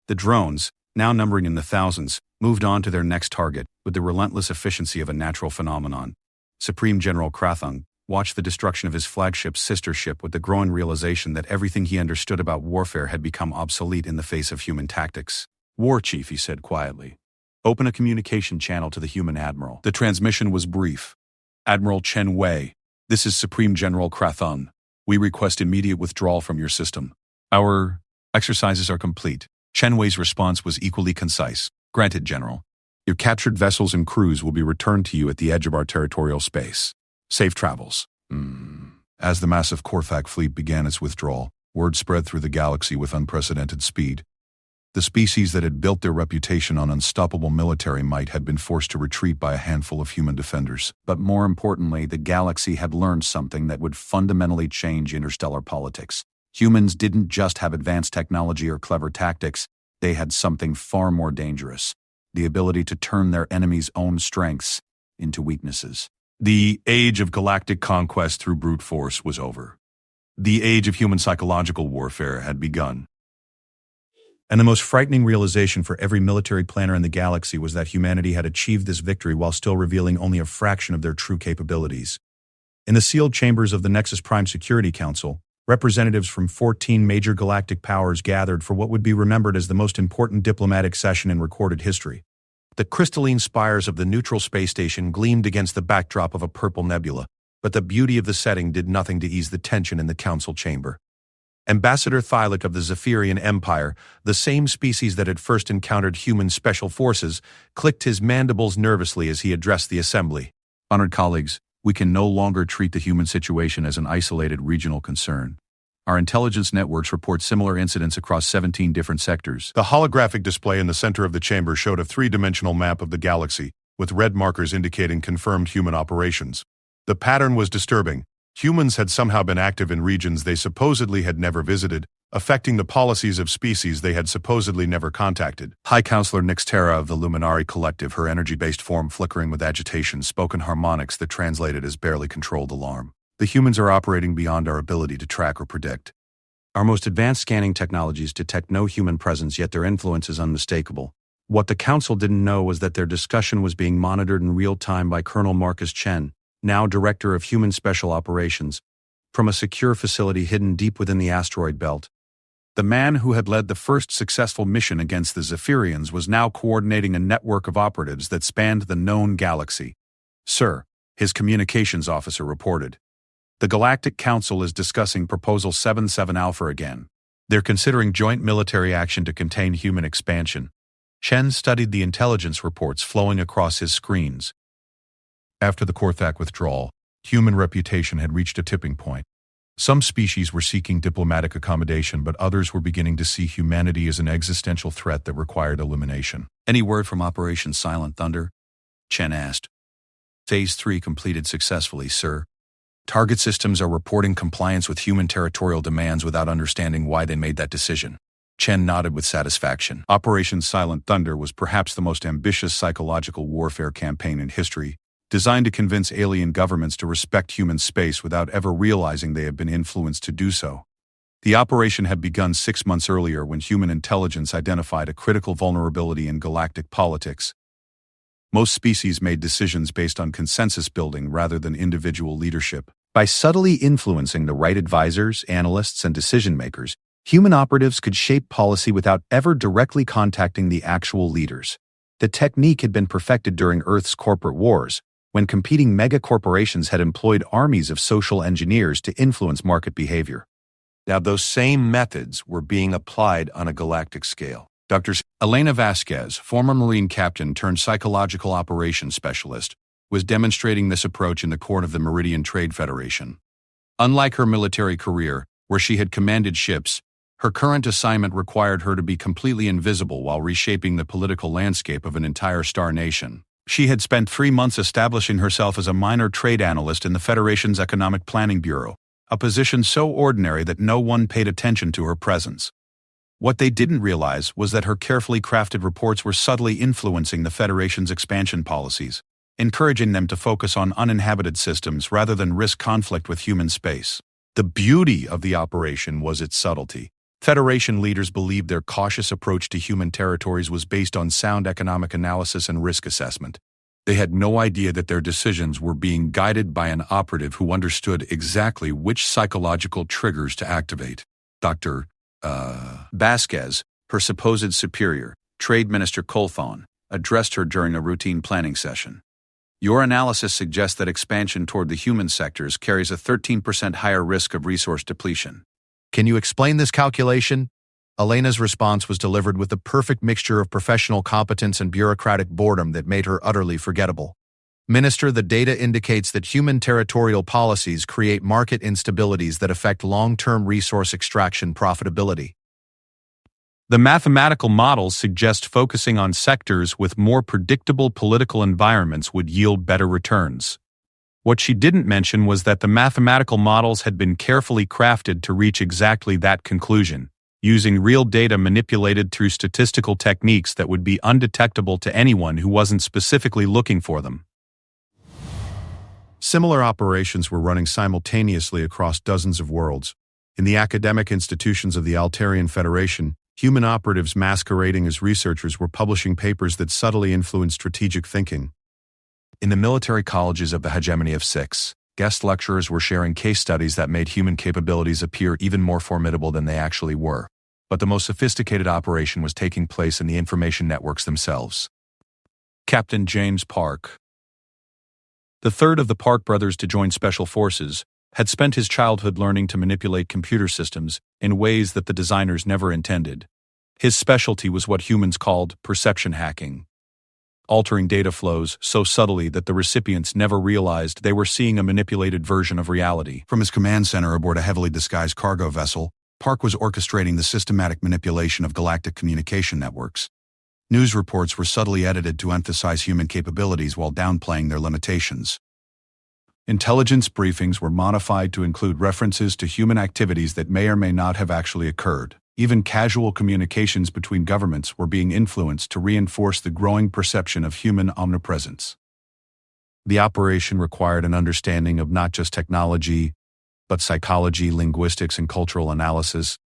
The drones, now numbering in the thousands, moved on to their next target with the relentless efficiency of a natural phenomenon. Supreme General Krathung watched the destruction of his flagship's sister ship with the growing realization that everything he understood about warfare had become obsolete in the face of human tactics. "War Chief," he said quietly, "open a communication channel to the human admiral." The transmission was brief. "Admiral Chen Wei, this is Supreme General Krathung. We request immediate withdrawal from your system. Our exercises are complete." Chen Wei's response was equally concise. "Granted, General. Your captured vessels and crews will be returned to you at the edge of our territorial space. Safe travels." As the massive Korthak fleet began its withdrawal, word spread through the galaxy with unprecedented speed. The species that had built their reputation on unstoppable military might had been forced to retreat by a handful of human defenders. But more importantly, the galaxy had learned something that would fundamentally change interstellar politics. Humans didn't just have advanced technology or clever tactics, they had something far more dangerous: the ability to turn their enemies' own strengths into weaknesses. The age of galactic conquest through brute force was over. The age of human psychological warfare had begun. And the most frightening realization for every military planner in the galaxy was that humanity had achieved this victory while still revealing only a fraction of their true capabilities. In the sealed chambers of the Nexus Prime Security Council, representatives from 14 major galactic powers gathered for what would be remembered as the most important diplomatic session in recorded history. The crystalline spires of the neutral space station gleamed against the backdrop of a purple nebula, but the beauty of the setting did nothing to ease the tension in the council chamber. Ambassador Thylik of the Zephyrian Empire, the same species that had first encountered human special forces, clicked his mandibles nervously as he addressed the assembly. "Honored colleagues, we can no longer treat the human situation as an isolated regional concern. Our intelligence networks report similar incidents across 17 different sectors." The holographic display in the center of the chamber showed a three-dimensional map of the galaxy, with red markers indicating confirmed human operations. The pattern was disturbing. Humans had somehow been active in regions they supposedly had never visited, affecting the policies of species they had supposedly never contacted. High Counselor Nixtera of the Luminari Collective, her energy-based form flickering with agitation, spoke in harmonics that translated as barely controlled alarm. The humans are operating beyond our ability to track or predict. Our most advanced scanning technologies detect no human presence, yet their influence is unmistakable. What the Council didn't know was that their discussion was being monitored in real time by Colonel Marcus Chen, now Director of Human Special Operations, from a secure facility hidden deep within the asteroid belt. The man who had led the first successful mission against the Zephyrians was now coordinating a network of operatives that spanned the known galaxy. "Sir," his communications officer reported, "the Galactic Council is discussing Proposal 77 Alpha again. They're considering joint military action to contain human expansion." Chen studied the intelligence reports flowing across his screens. After the Korthak withdrawal, human reputation had reached a tipping point. Some species were seeking diplomatic accommodation, but others were beginning to see humanity as an existential threat that required elimination. "Any word from Operation Silent Thunder?" Chen asked. "Phase 3 completed successfully, sir. Target systems are reporting compliance with human territorial demands without understanding why they made that decision." Chen nodded with satisfaction. Operation Silent Thunder was perhaps the most ambitious psychological warfare campaign in history, designed to convince alien governments to respect human space without ever realizing they had been influenced to do so. The operation had begun 6 months earlier when human intelligence identified a critical vulnerability in galactic politics. Most species made decisions based on consensus building rather than individual leadership. By subtly influencing the right advisors, analysts, and decision-makers, human operatives could shape policy without ever directly contacting the actual leaders. The technique had been perfected during Earth's corporate wars, when competing mega-corporations had employed armies of social engineers to influence market behavior. Now those same methods were being applied on a galactic scale. Dr. Elena Vasquez, former Marine captain turned psychological operations specialist, was demonstrating this approach in the court of the Meridian Trade Federation. Unlike her military career, where she had commanded ships, her current assignment required her to be completely invisible while reshaping the political landscape of an entire star nation. She had spent 3 months establishing herself as a minor trade analyst in the Federation's Economic Planning Bureau, a position so ordinary that no one paid attention to her presence. What they didn't realize was that her carefully crafted reports were subtly influencing the Federation's expansion policies, encouraging them to focus on uninhabited systems rather than risk conflict with human space. The beauty of the operation was its subtlety. Federation leaders believed their cautious approach to human territories was based on sound economic analysis and risk assessment. They had no idea that their decisions were being guided by an operative who understood exactly which psychological triggers to activate. Dr. Vasquez, her supposed superior, Trade Minister Colthon, addressed her during a routine planning session. "Your analysis suggests that expansion toward the human sectors carries a 13% higher risk of resource depletion. Can you explain this calculation?" Elena's response was delivered with the perfect mixture of professional competence and bureaucratic boredom that made her utterly forgettable. "Minister, the data indicates that human territorial policies create market instabilities that affect long-term resource extraction profitability. The mathematical models suggest focusing on sectors with more predictable political environments would yield better returns." What she didn't mention was that the mathematical models had been carefully crafted to reach exactly that conclusion, using real data manipulated through statistical techniques that would be undetectable to anyone who wasn't specifically looking for them. Similar operations were running simultaneously across dozens of worlds. In the academic institutions of the Altarian Federation, human operatives masquerading as researchers were publishing papers that subtly influenced strategic thinking. In the military colleges of the hegemony of 6, guest lecturers were sharing case studies that made human capabilities appear even more formidable than they actually were. But the most sophisticated operation was taking place in the information networks themselves. Captain James Park, the third of the Park brothers to join Special Forces, had spent his childhood learning to manipulate computer systems in ways that the designers never intended. His specialty was what humans called perception hacking, altering data flows so subtly that the recipients never realized they were seeing a manipulated version of reality. From his command center aboard a heavily disguised cargo vessel, Park was orchestrating the systematic manipulation of galactic communication networks. News reports were subtly edited to emphasize human capabilities while downplaying their limitations. Intelligence briefings were modified to include references to human activities that may or may not have actually occurred. Even casual communications between governments were being influenced to reinforce the growing perception of human omnipresence. The operation required an understanding of not just technology, but psychology, linguistics, and cultural analysis.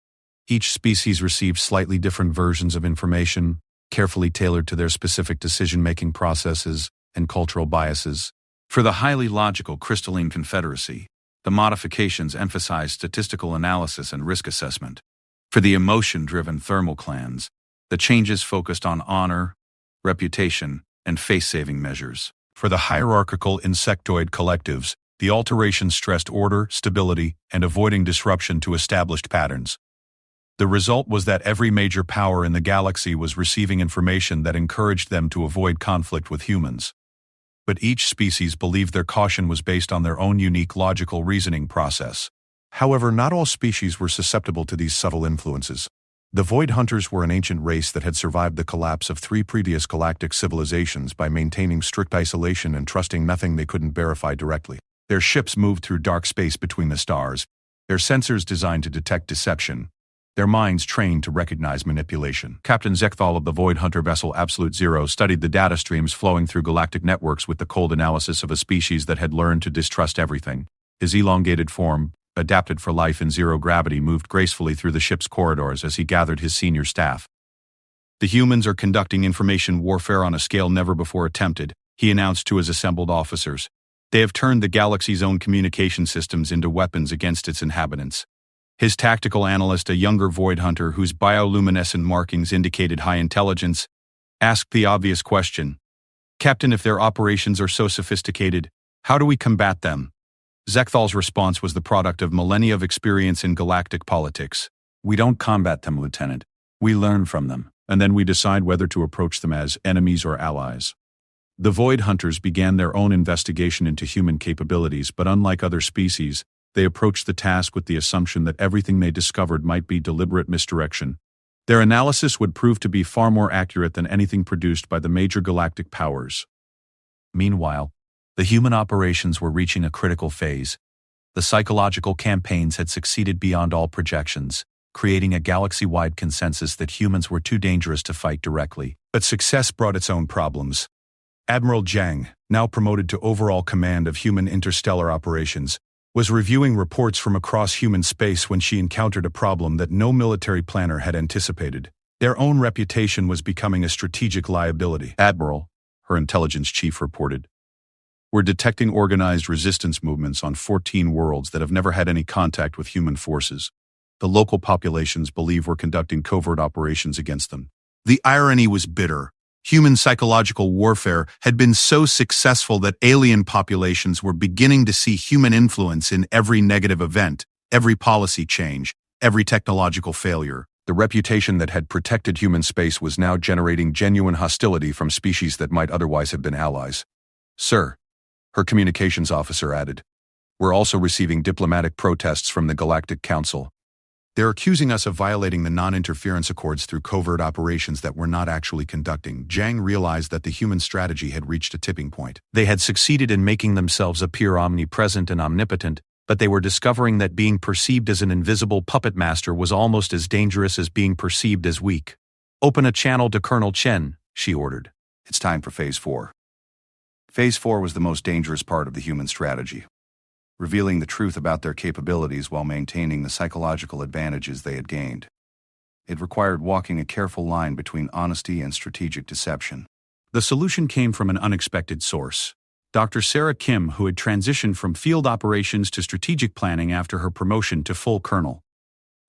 Each species received slightly different versions of information, carefully tailored to their specific decision-making processes and cultural biases. For the highly logical crystalline confederacy, the modifications emphasized statistical analysis and risk assessment. For the emotion-driven thermal clans, the changes focused on honor, reputation, and face-saving measures. For the hierarchical insectoid collectives, the alterations stressed order, stability, and avoiding disruption to established patterns. The result was that every major power in the galaxy was receiving information that encouraged them to avoid conflict with humans. But each species believed their caution was based on their own unique logical reasoning process. However, not all species were susceptible to these subtle influences. The Void Hunters were an ancient race that had survived the collapse of 3 previous galactic civilizations by maintaining strict isolation and trusting nothing they couldn't verify directly. Their ships moved through dark space between the stars, their sensors designed to detect deception, their minds trained to recognize manipulation. Captain Zekthal of the Void Hunter vessel Absolute Zero studied the data streams flowing through galactic networks with the cold analysis of a species that had learned to distrust everything. His elongated form, adapted for life in zero gravity, moved gracefully through the ship's corridors as he gathered his senior staff. "The humans are conducting information warfare on a scale never before attempted," he announced to his assembled officers. "They have turned the galaxy's own communication systems into weapons against its inhabitants." His tactical analyst, a younger Void Hunter whose bioluminescent markings indicated high intelligence, asked the obvious question, "Captain, if their operations are so sophisticated, how do we combat them?" Zekthal's response was the product of millennia of experience in galactic politics. "We don't combat them, Lieutenant. We learn from them, and then we decide whether to approach them as enemies or allies." The Void Hunters began their own investigation into human capabilities, but unlike other species, they approached the task with the assumption that everything they discovered might be deliberate misdirection. Their analysis would prove to be far more accurate than anything produced by the major galactic powers. Meanwhile, the human operations were reaching a critical phase. The psychological campaigns had succeeded beyond all projections, creating a galaxy-wide consensus that humans were too dangerous to fight directly. But success brought its own problems. Admiral Zhang, now promoted to overall command of human interstellar operations, was reviewing reports from across human space when she encountered a problem that no military planner had anticipated. Their own reputation was becoming a strategic liability. "Admiral," her intelligence chief reported, "we're detecting organized resistance movements on 14 worlds that have never had any contact with human forces. The local populations believe we're conducting covert operations against them." The irony was bitter. Human psychological warfare had been so successful that alien populations were beginning to see human influence in every negative event, every policy change, every technological failure. The reputation that had protected human space was now generating genuine hostility from species that might otherwise have been allies. "Sir," her communications officer added, "we're also receiving diplomatic protests from the Galactic Council. They're accusing us of violating the non-interference accords through covert operations that we're not actually conducting." Zhang realized that the human strategy had reached a tipping point. They had succeeded in making themselves appear omnipresent and omnipotent, but they were discovering that being perceived as an invisible puppet master was almost as dangerous as being perceived as weak. "Open a channel to Colonel Chen," she ordered. "It's time for Phase 4. Phase 4 was the most dangerous part of the human strategy, revealing the truth about their capabilities while maintaining the psychological advantages they had gained. It required walking a careful line between honesty and strategic deception. The solution came from an unexpected source. Dr. Sarah Kim, who had transitioned from field operations to strategic planning after her promotion to full colonel.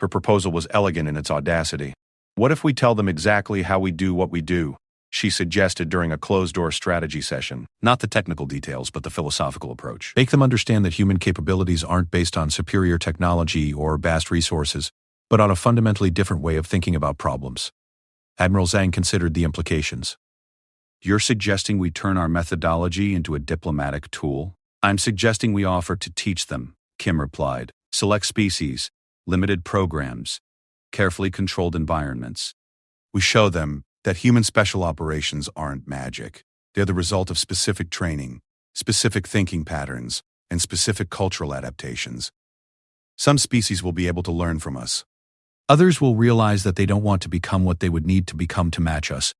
Her proposal was elegant in its audacity. "What if we tell them exactly how we do what we do?" she suggested during a closed-door strategy session. "Not the technical details, but the philosophical approach. Make them understand that human capabilities aren't based on superior technology or vast resources, but on a fundamentally different way of thinking about problems." Admiral Zhang considered the implications. "You're suggesting we turn our methodology into a diplomatic tool?" "I'm suggesting we offer to teach them," Kim replied. "Select species, limited programs, carefully controlled environments. We show them that human special operations aren't magic. They're the result of specific training, specific thinking patterns, and specific cultural adaptations. Some species will be able to learn from us. Others will realize that they don't want to become what they would need to become to match us.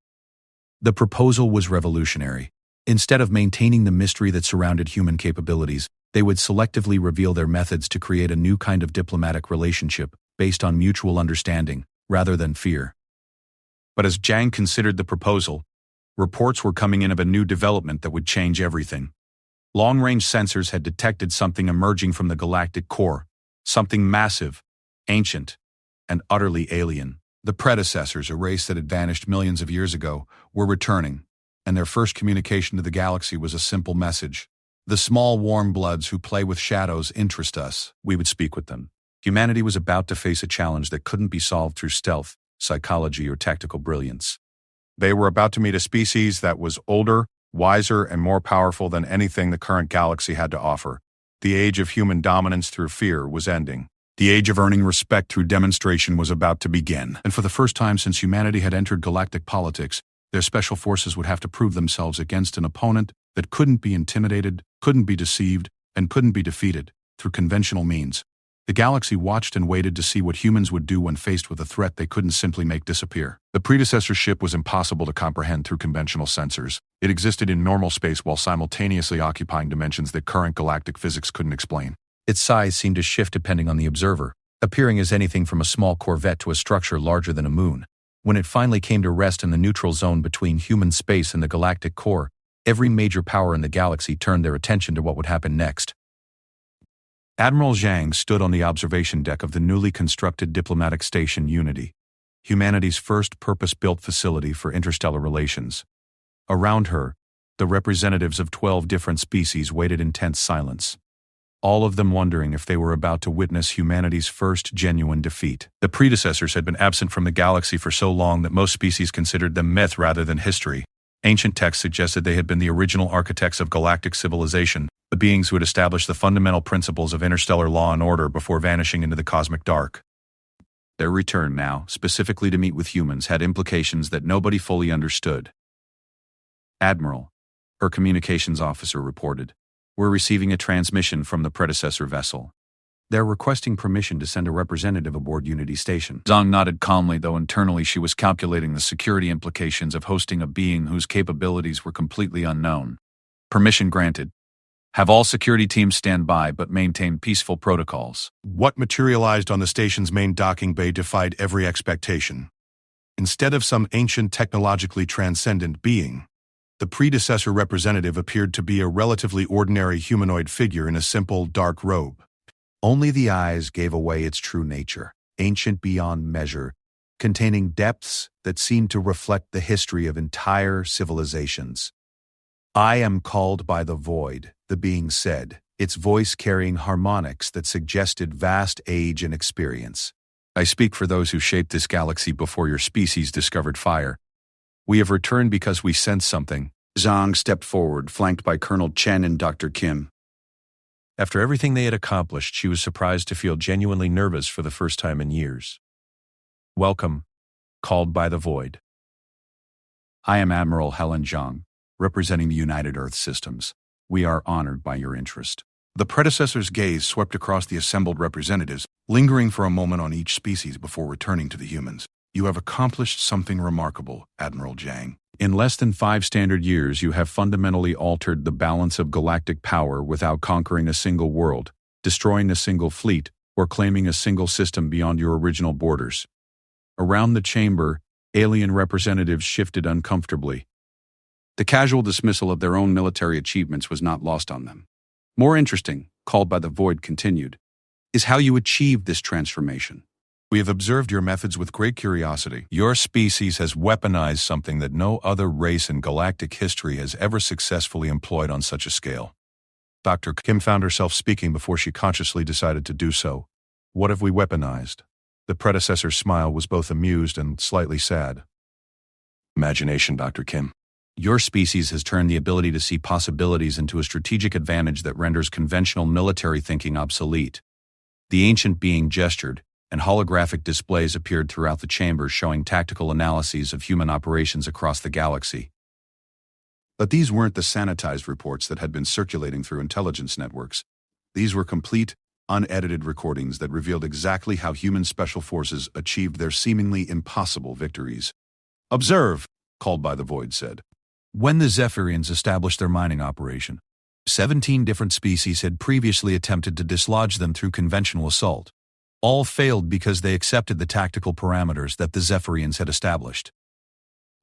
The proposal was revolutionary. Instead of maintaining the mystery that surrounded human capabilities, they would selectively reveal their methods to create a new kind of diplomatic relationship based on mutual understanding, rather than fear. But as Zhang considered the proposal, reports were coming in of a new development that would change everything. Long-range sensors had detected something emerging from the galactic core, something massive, ancient, and utterly alien. The predecessors, a race that had vanished millions of years ago, were returning, and their first communication to the galaxy was a simple message. The small warm bloods who play with shadows interest us. We would speak with them. Humanity was about to face a challenge that couldn't be solved through stealth, psychology, or tactical brilliance. They were about to meet a species that was older, wiser, and more powerful than anything the current galaxy had to offer. The age of human dominance through fear was ending. The age of earning respect through demonstration was about to begin. And for the first time since humanity had entered galactic politics, their special forces would have to prove themselves against an opponent that couldn't be intimidated, couldn't be deceived, and couldn't be defeated through conventional means. The galaxy watched and waited to see what humans would do when faced with a threat they couldn't simply make disappear. The predecessor ship was impossible to comprehend through conventional sensors. It existed in normal space while simultaneously occupying dimensions that current galactic physics couldn't explain. Its size seemed to shift depending on the observer, appearing as anything from a small corvette to a structure larger than a moon. When it finally came to rest in the neutral zone between human space and the galactic core, every major power in the galaxy turned their attention to what would happen next. Admiral Zhang stood on the observation deck of the newly constructed diplomatic station Unity, humanity's first purpose-built facility for interstellar relations. Around her, the representatives of 12 different species waited in tense silence, all of them wondering if they were about to witness humanity's first genuine defeat. The predecessors had been absent from the galaxy for so long that most species considered them myth rather than history. Ancient texts suggested they had been the original architects of galactic civilization, the beings who had established the fundamental principles of interstellar law and order before vanishing into the cosmic dark. Their return now, specifically to meet with humans, had implications that nobody fully understood. Admiral, her communications officer reported, "We're receiving a transmission from the predecessor vessel. They're requesting permission to send a representative aboard Unity Station." Zhang nodded calmly, though internally she was calculating the security implications of hosting a being whose capabilities were completely unknown. "Permission granted. Have all security teams stand by but maintain peaceful protocols." What materialized on the station's main docking bay defied every expectation. Instead of some ancient technologically transcendent being, the predecessor representative appeared to be a relatively ordinary humanoid figure in a simple, dark robe. Only the eyes gave away its true nature, ancient beyond measure, containing depths that seemed to reflect the history of entire civilizations. "I am called by the void," the being said, its voice carrying harmonics that suggested vast age and experience. "I speak for those who shaped this galaxy before your species discovered fire. We have returned because we sense something." Zhang stepped forward, flanked by Colonel Chen and Dr. Kim. After everything they had accomplished, she was surprised to feel genuinely nervous for the first time in years. "Welcome, called by the void. I am Admiral Helen Zhang, representing the United Earth Systems. We are honored by your interest." The predecessor's gaze swept across the assembled representatives, lingering for a moment on each species before returning to the humans. "You have accomplished something remarkable, Admiral Zhang. In less than 5 standard years, you have fundamentally altered the balance of galactic power without conquering a single world, destroying a single fleet, or claiming a single system beyond your original borders." Around the chamber, alien representatives shifted uncomfortably. The casual dismissal of their own military achievements was not lost on them. "More interesting," called by the void continued, "is how you achieved this transformation. We have observed your methods with great curiosity. Your species has weaponized something that no other race in galactic history has ever successfully employed on such a scale." Dr. Kim found herself speaking before she consciously decided to do so. "What have we weaponized?" The predecessor's smile was both amused and slightly sad. "Imagination, Dr. Kim. Your species has turned the ability to see possibilities into a strategic advantage that renders conventional military thinking obsolete." The ancient being gestured, and holographic displays appeared throughout the chamber showing tactical analyses of human operations across the galaxy. But these weren't the sanitized reports that had been circulating through intelligence networks. These were complete, unedited recordings that revealed exactly how human special forces achieved their seemingly impossible victories. "Observe," Called by the Void said. When the Zephyrians established their mining operation, 17 different species had previously attempted to dislodge them through conventional assault. All failed because they accepted the tactical parameters that the Zephyrians had established.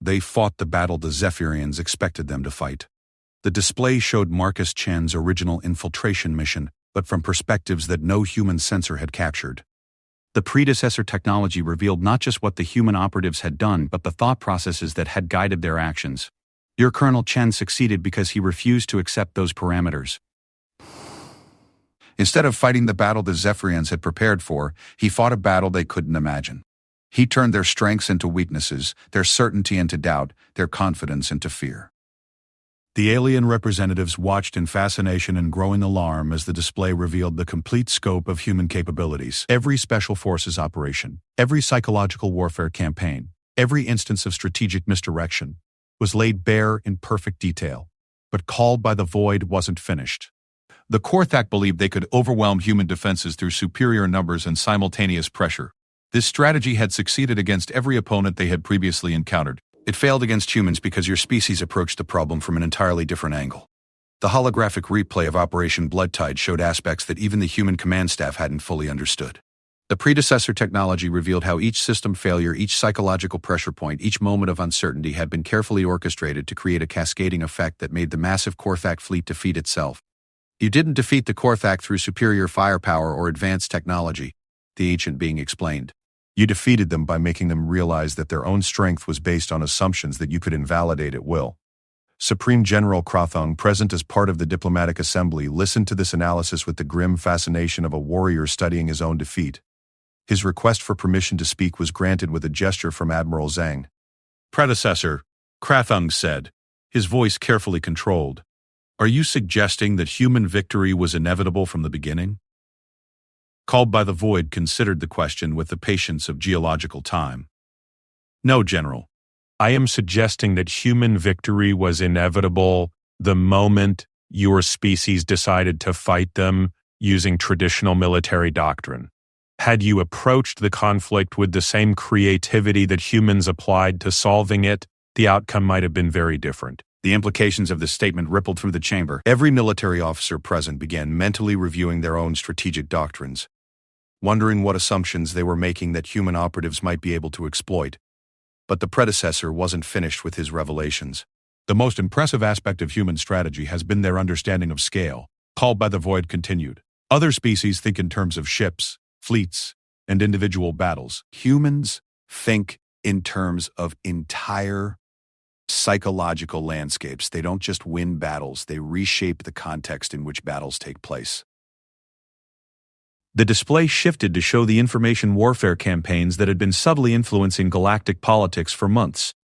They fought the battle the Zephyrians expected them to fight. The display showed Marcus Chen's original infiltration mission, but from perspectives that no human sensor had captured. The predecessor technology revealed not just what the human operatives had done, but the thought processes that had guided their actions. Your Colonel Chen succeeded because he refused to accept those parameters. Instead of fighting the battle the Zephyrians had prepared for, he fought a battle they couldn't imagine. He turned their strengths into weaknesses, their certainty into doubt, their confidence into fear. The alien representatives watched in fascination and growing alarm as the display revealed the complete scope of human capabilities. Every special forces operation, every psychological warfare campaign, every instance of strategic misdirection was laid bare in perfect detail. But Called by the Void wasn't finished. The Korthak believed they could overwhelm human defenses through superior numbers and simultaneous pressure. This strategy had succeeded against every opponent they had previously encountered. It failed against humans because your species approached the problem from an entirely different angle. The holographic replay of Operation Blood Tide showed aspects that even the human command staff hadn't fully understood. The predecessor technology revealed how each system failure, each psychological pressure point, each moment of uncertainty had been carefully orchestrated to create a cascading effect that made the massive Korthak fleet defeat itself. You didn't defeat the Korthak through superior firepower or advanced technology, the ancient being explained. You defeated them by making them realize that their own strength was based on assumptions that you could invalidate at will. Supreme General Krathung, present as part of the diplomatic assembly, listened to this analysis with the grim fascination of a warrior studying his own defeat. His request for permission to speak was granted with a gesture from Admiral Zhang. "Predecessor," Krathung said, his voice carefully controlled, "are you suggesting that human victory was inevitable from the beginning?" Called by the Void considered the question with the patience of geological time. "No, General. I am suggesting that human victory was inevitable the moment your species decided to fight them using traditional military doctrine. Had you approached the conflict with the same creativity that humans applied to solving it, the outcome might have been very different." The implications of this statement rippled through the chamber. Every military officer present began mentally reviewing their own strategic doctrines, wondering what assumptions they were making that human operatives might be able to exploit. But the predecessor wasn't finished with his revelations. "The most impressive aspect of human strategy has been their understanding of scale," Called by the Void continued. "Other species think in terms of ships, fleets, and individual battles. Humans think in terms of entire psychological landscapes. They don't just win battles, they reshape the context in which battles take place." The display shifted to show the information warfare campaigns that had been subtly influencing galactic politics for months.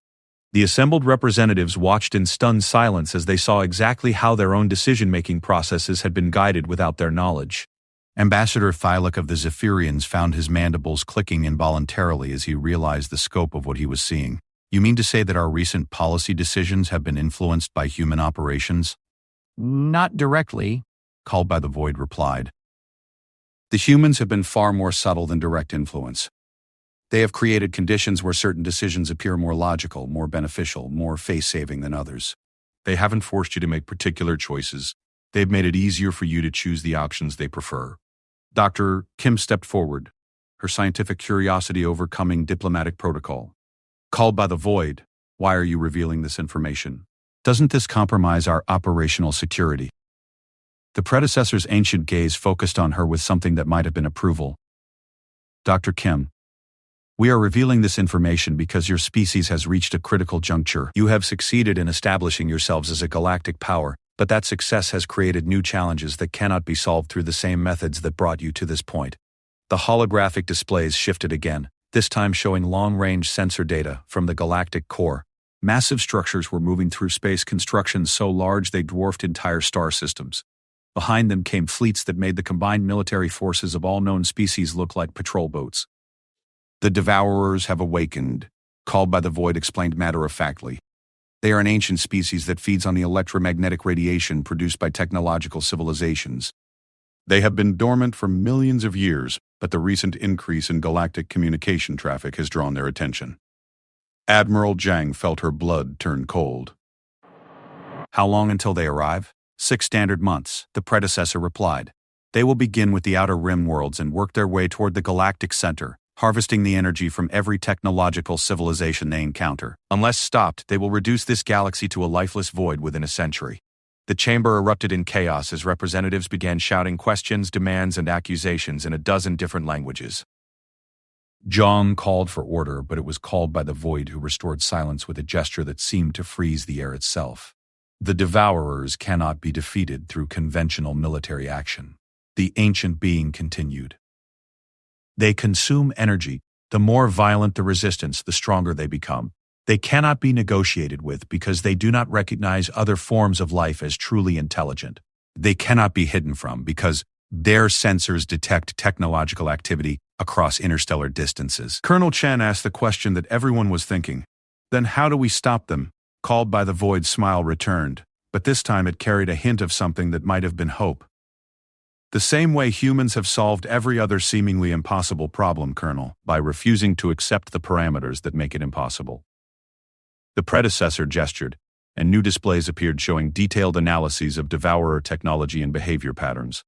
The assembled representatives watched in stunned silence as they saw exactly how their own decision-making processes had been guided without their knowledge. Ambassador Thylak of the Zephyrians found his mandibles clicking involuntarily as he realized the scope of what he was seeing. "You mean to say that our recent policy decisions have been influenced by human operations?" Not directly, Called by the Void replied. "The humans have been far more subtle than direct influence. They have created conditions where certain decisions appear more logical, more beneficial, more face-saving than others. They haven't forced you to make particular choices. They've made it easier for you to choose the options they prefer." Dr. Kim stepped forward, her scientific curiosity overcoming diplomatic protocol. "Called by the Void, why are you revealing this information? Doesn't this compromise our operational security?" The predecessor's ancient gaze focused on her with something that might have been approval. "Dr. Kim, we are revealing this information because your species has reached a critical juncture. You have succeeded in establishing yourselves as a galactic power, but that success has created new challenges that cannot be solved through the same methods that brought you to this point." The holographic displays shifted again, this time showing long-range sensor data from the galactic core. Massive structures were moving through space, constructions so large they dwarfed entire star systems. Behind them came fleets that made the combined military forces of all known species look like patrol boats. "The Devourers have awakened," Called by the Void explained matter-of-factly. "They are an ancient species that feeds on the electromagnetic radiation produced by technological civilizations. They have been dormant for millions of years, but the recent increase in galactic communication traffic has drawn their attention. Admiral Zhang felt her blood turn cold. How long until they arrive? 6 standard months, the predecessor replied. They will begin with the outer rim worlds and work their way toward the galactic center, harvesting the energy from every technological civilization they encounter. Unless stopped, they will reduce this galaxy to a lifeless void within a century. The chamber erupted in chaos as representatives began shouting questions, demands, and accusations in a dozen different languages. John called for order, but it was called by the void, who restored silence with a gesture that seemed to freeze the air itself. The Devourers cannot be defeated through conventional military action. The ancient being continued. They consume energy. The more violent the resistance, the stronger they become. They cannot be negotiated with because they do not recognize other forms of life as truly intelligent. They cannot be hidden from because their sensors detect technological activity across interstellar distances. Colonel Chen asked the question that everyone was thinking. Then how do we stop them? Called by the void, smile returned, but this time it carried a hint of something that might have been hope. The same way humans have solved every other seemingly impossible problem, Colonel, by refusing to accept the parameters that make it impossible. The predecessor gestured, and new displays appeared showing detailed analyses of devourer technology and behavior patterns.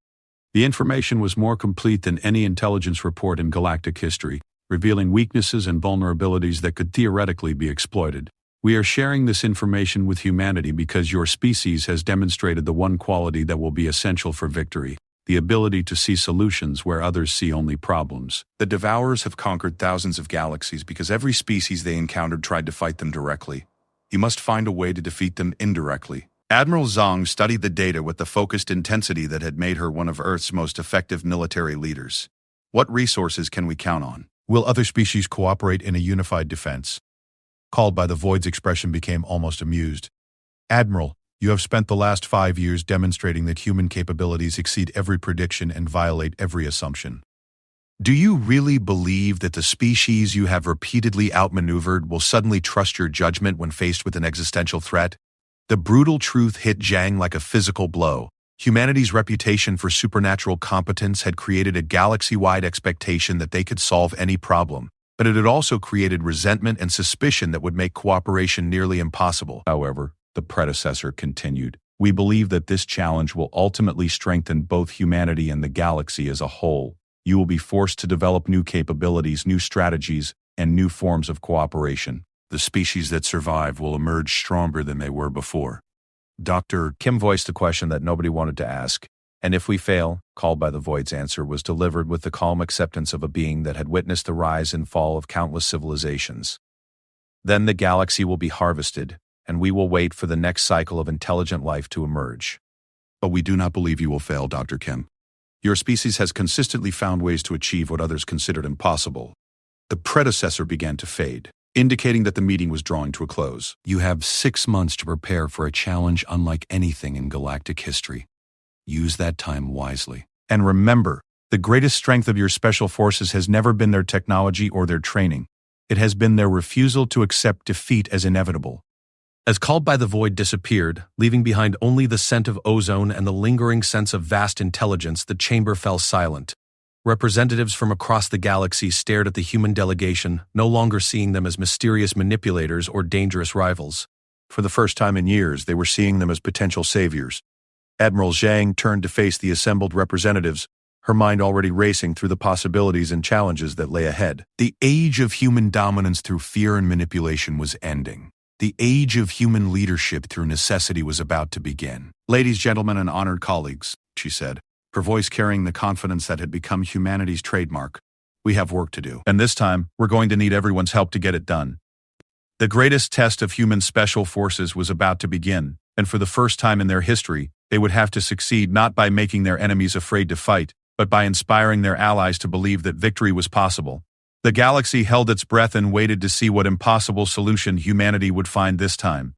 The information was more complete than any intelligence report in galactic history, revealing weaknesses and vulnerabilities that could theoretically be exploited. We are sharing this information with humanity because your species has demonstrated the one quality that will be essential for victory: the ability to see solutions where others see only problems. The Devourers have conquered thousands of galaxies because every species they encountered tried to fight them directly. You must find a way to defeat them indirectly. Admiral Zhang studied the data with the focused intensity that had made her one of Earth's most effective military leaders. What resources can we count on? Will other species cooperate in a unified defense? Called by the void's expression became almost amused. Admiral, you have spent the last 5 years demonstrating that human capabilities exceed every prediction and violate every assumption. Do you really believe that the species you have repeatedly outmaneuvered will suddenly trust your judgment when faced with an existential threat? The brutal truth hit Zhang like a physical blow. Humanity's reputation for supernatural competence had created a galaxy-wide expectation that they could solve any problem, but it had also created resentment and suspicion that would make cooperation nearly impossible. However, the predecessor continued, we believe that this challenge will ultimately strengthen both humanity and the galaxy as a whole. You will be forced to develop new capabilities, new strategies, and new forms of cooperation. The species that survive will emerge stronger than they were before. Dr. Kim voiced a question that nobody wanted to ask, and if we fail, called by the void's answer was delivered with the calm acceptance of a being that had witnessed the rise and fall of countless civilizations. Then the galaxy will be harvested, and we will wait for the next cycle of intelligent life to emerge. But we do not believe you will fail, Dr. Kim. Your species has consistently found ways to achieve what others considered impossible. The predecessor began to fade, indicating that the meeting was drawing to a close. You have 6 months to prepare for a challenge unlike anything in galactic history. Use that time wisely. And remember, the greatest strength of your special forces has never been their technology or their training. It has been their refusal to accept defeat as inevitable. As called by the void disappeared, leaving behind only the scent of ozone and the lingering sense of vast intelligence, the chamber fell silent. Representatives from across the galaxy stared at the human delegation, no longer seeing them as mysterious manipulators or dangerous rivals. For the first time in years, they were seeing them as potential saviors. Admiral Zhang turned to face the assembled representatives, her mind already racing through the possibilities and challenges that lay ahead. The age of human dominance through fear and manipulation was ending. The age of human leadership through necessity was about to begin. Ladies, gentlemen, and honored colleagues, she said, her voice carrying the confidence that had become humanity's trademark. We have work to do, and this time, we're going to need everyone's help to get it done. The greatest test of human special forces was about to begin, and for the first time in their history, they would have to succeed not by making their enemies afraid to fight, but by inspiring their allies to believe that victory was possible. The galaxy held its breath and waited to see what impossible solution humanity would find this time.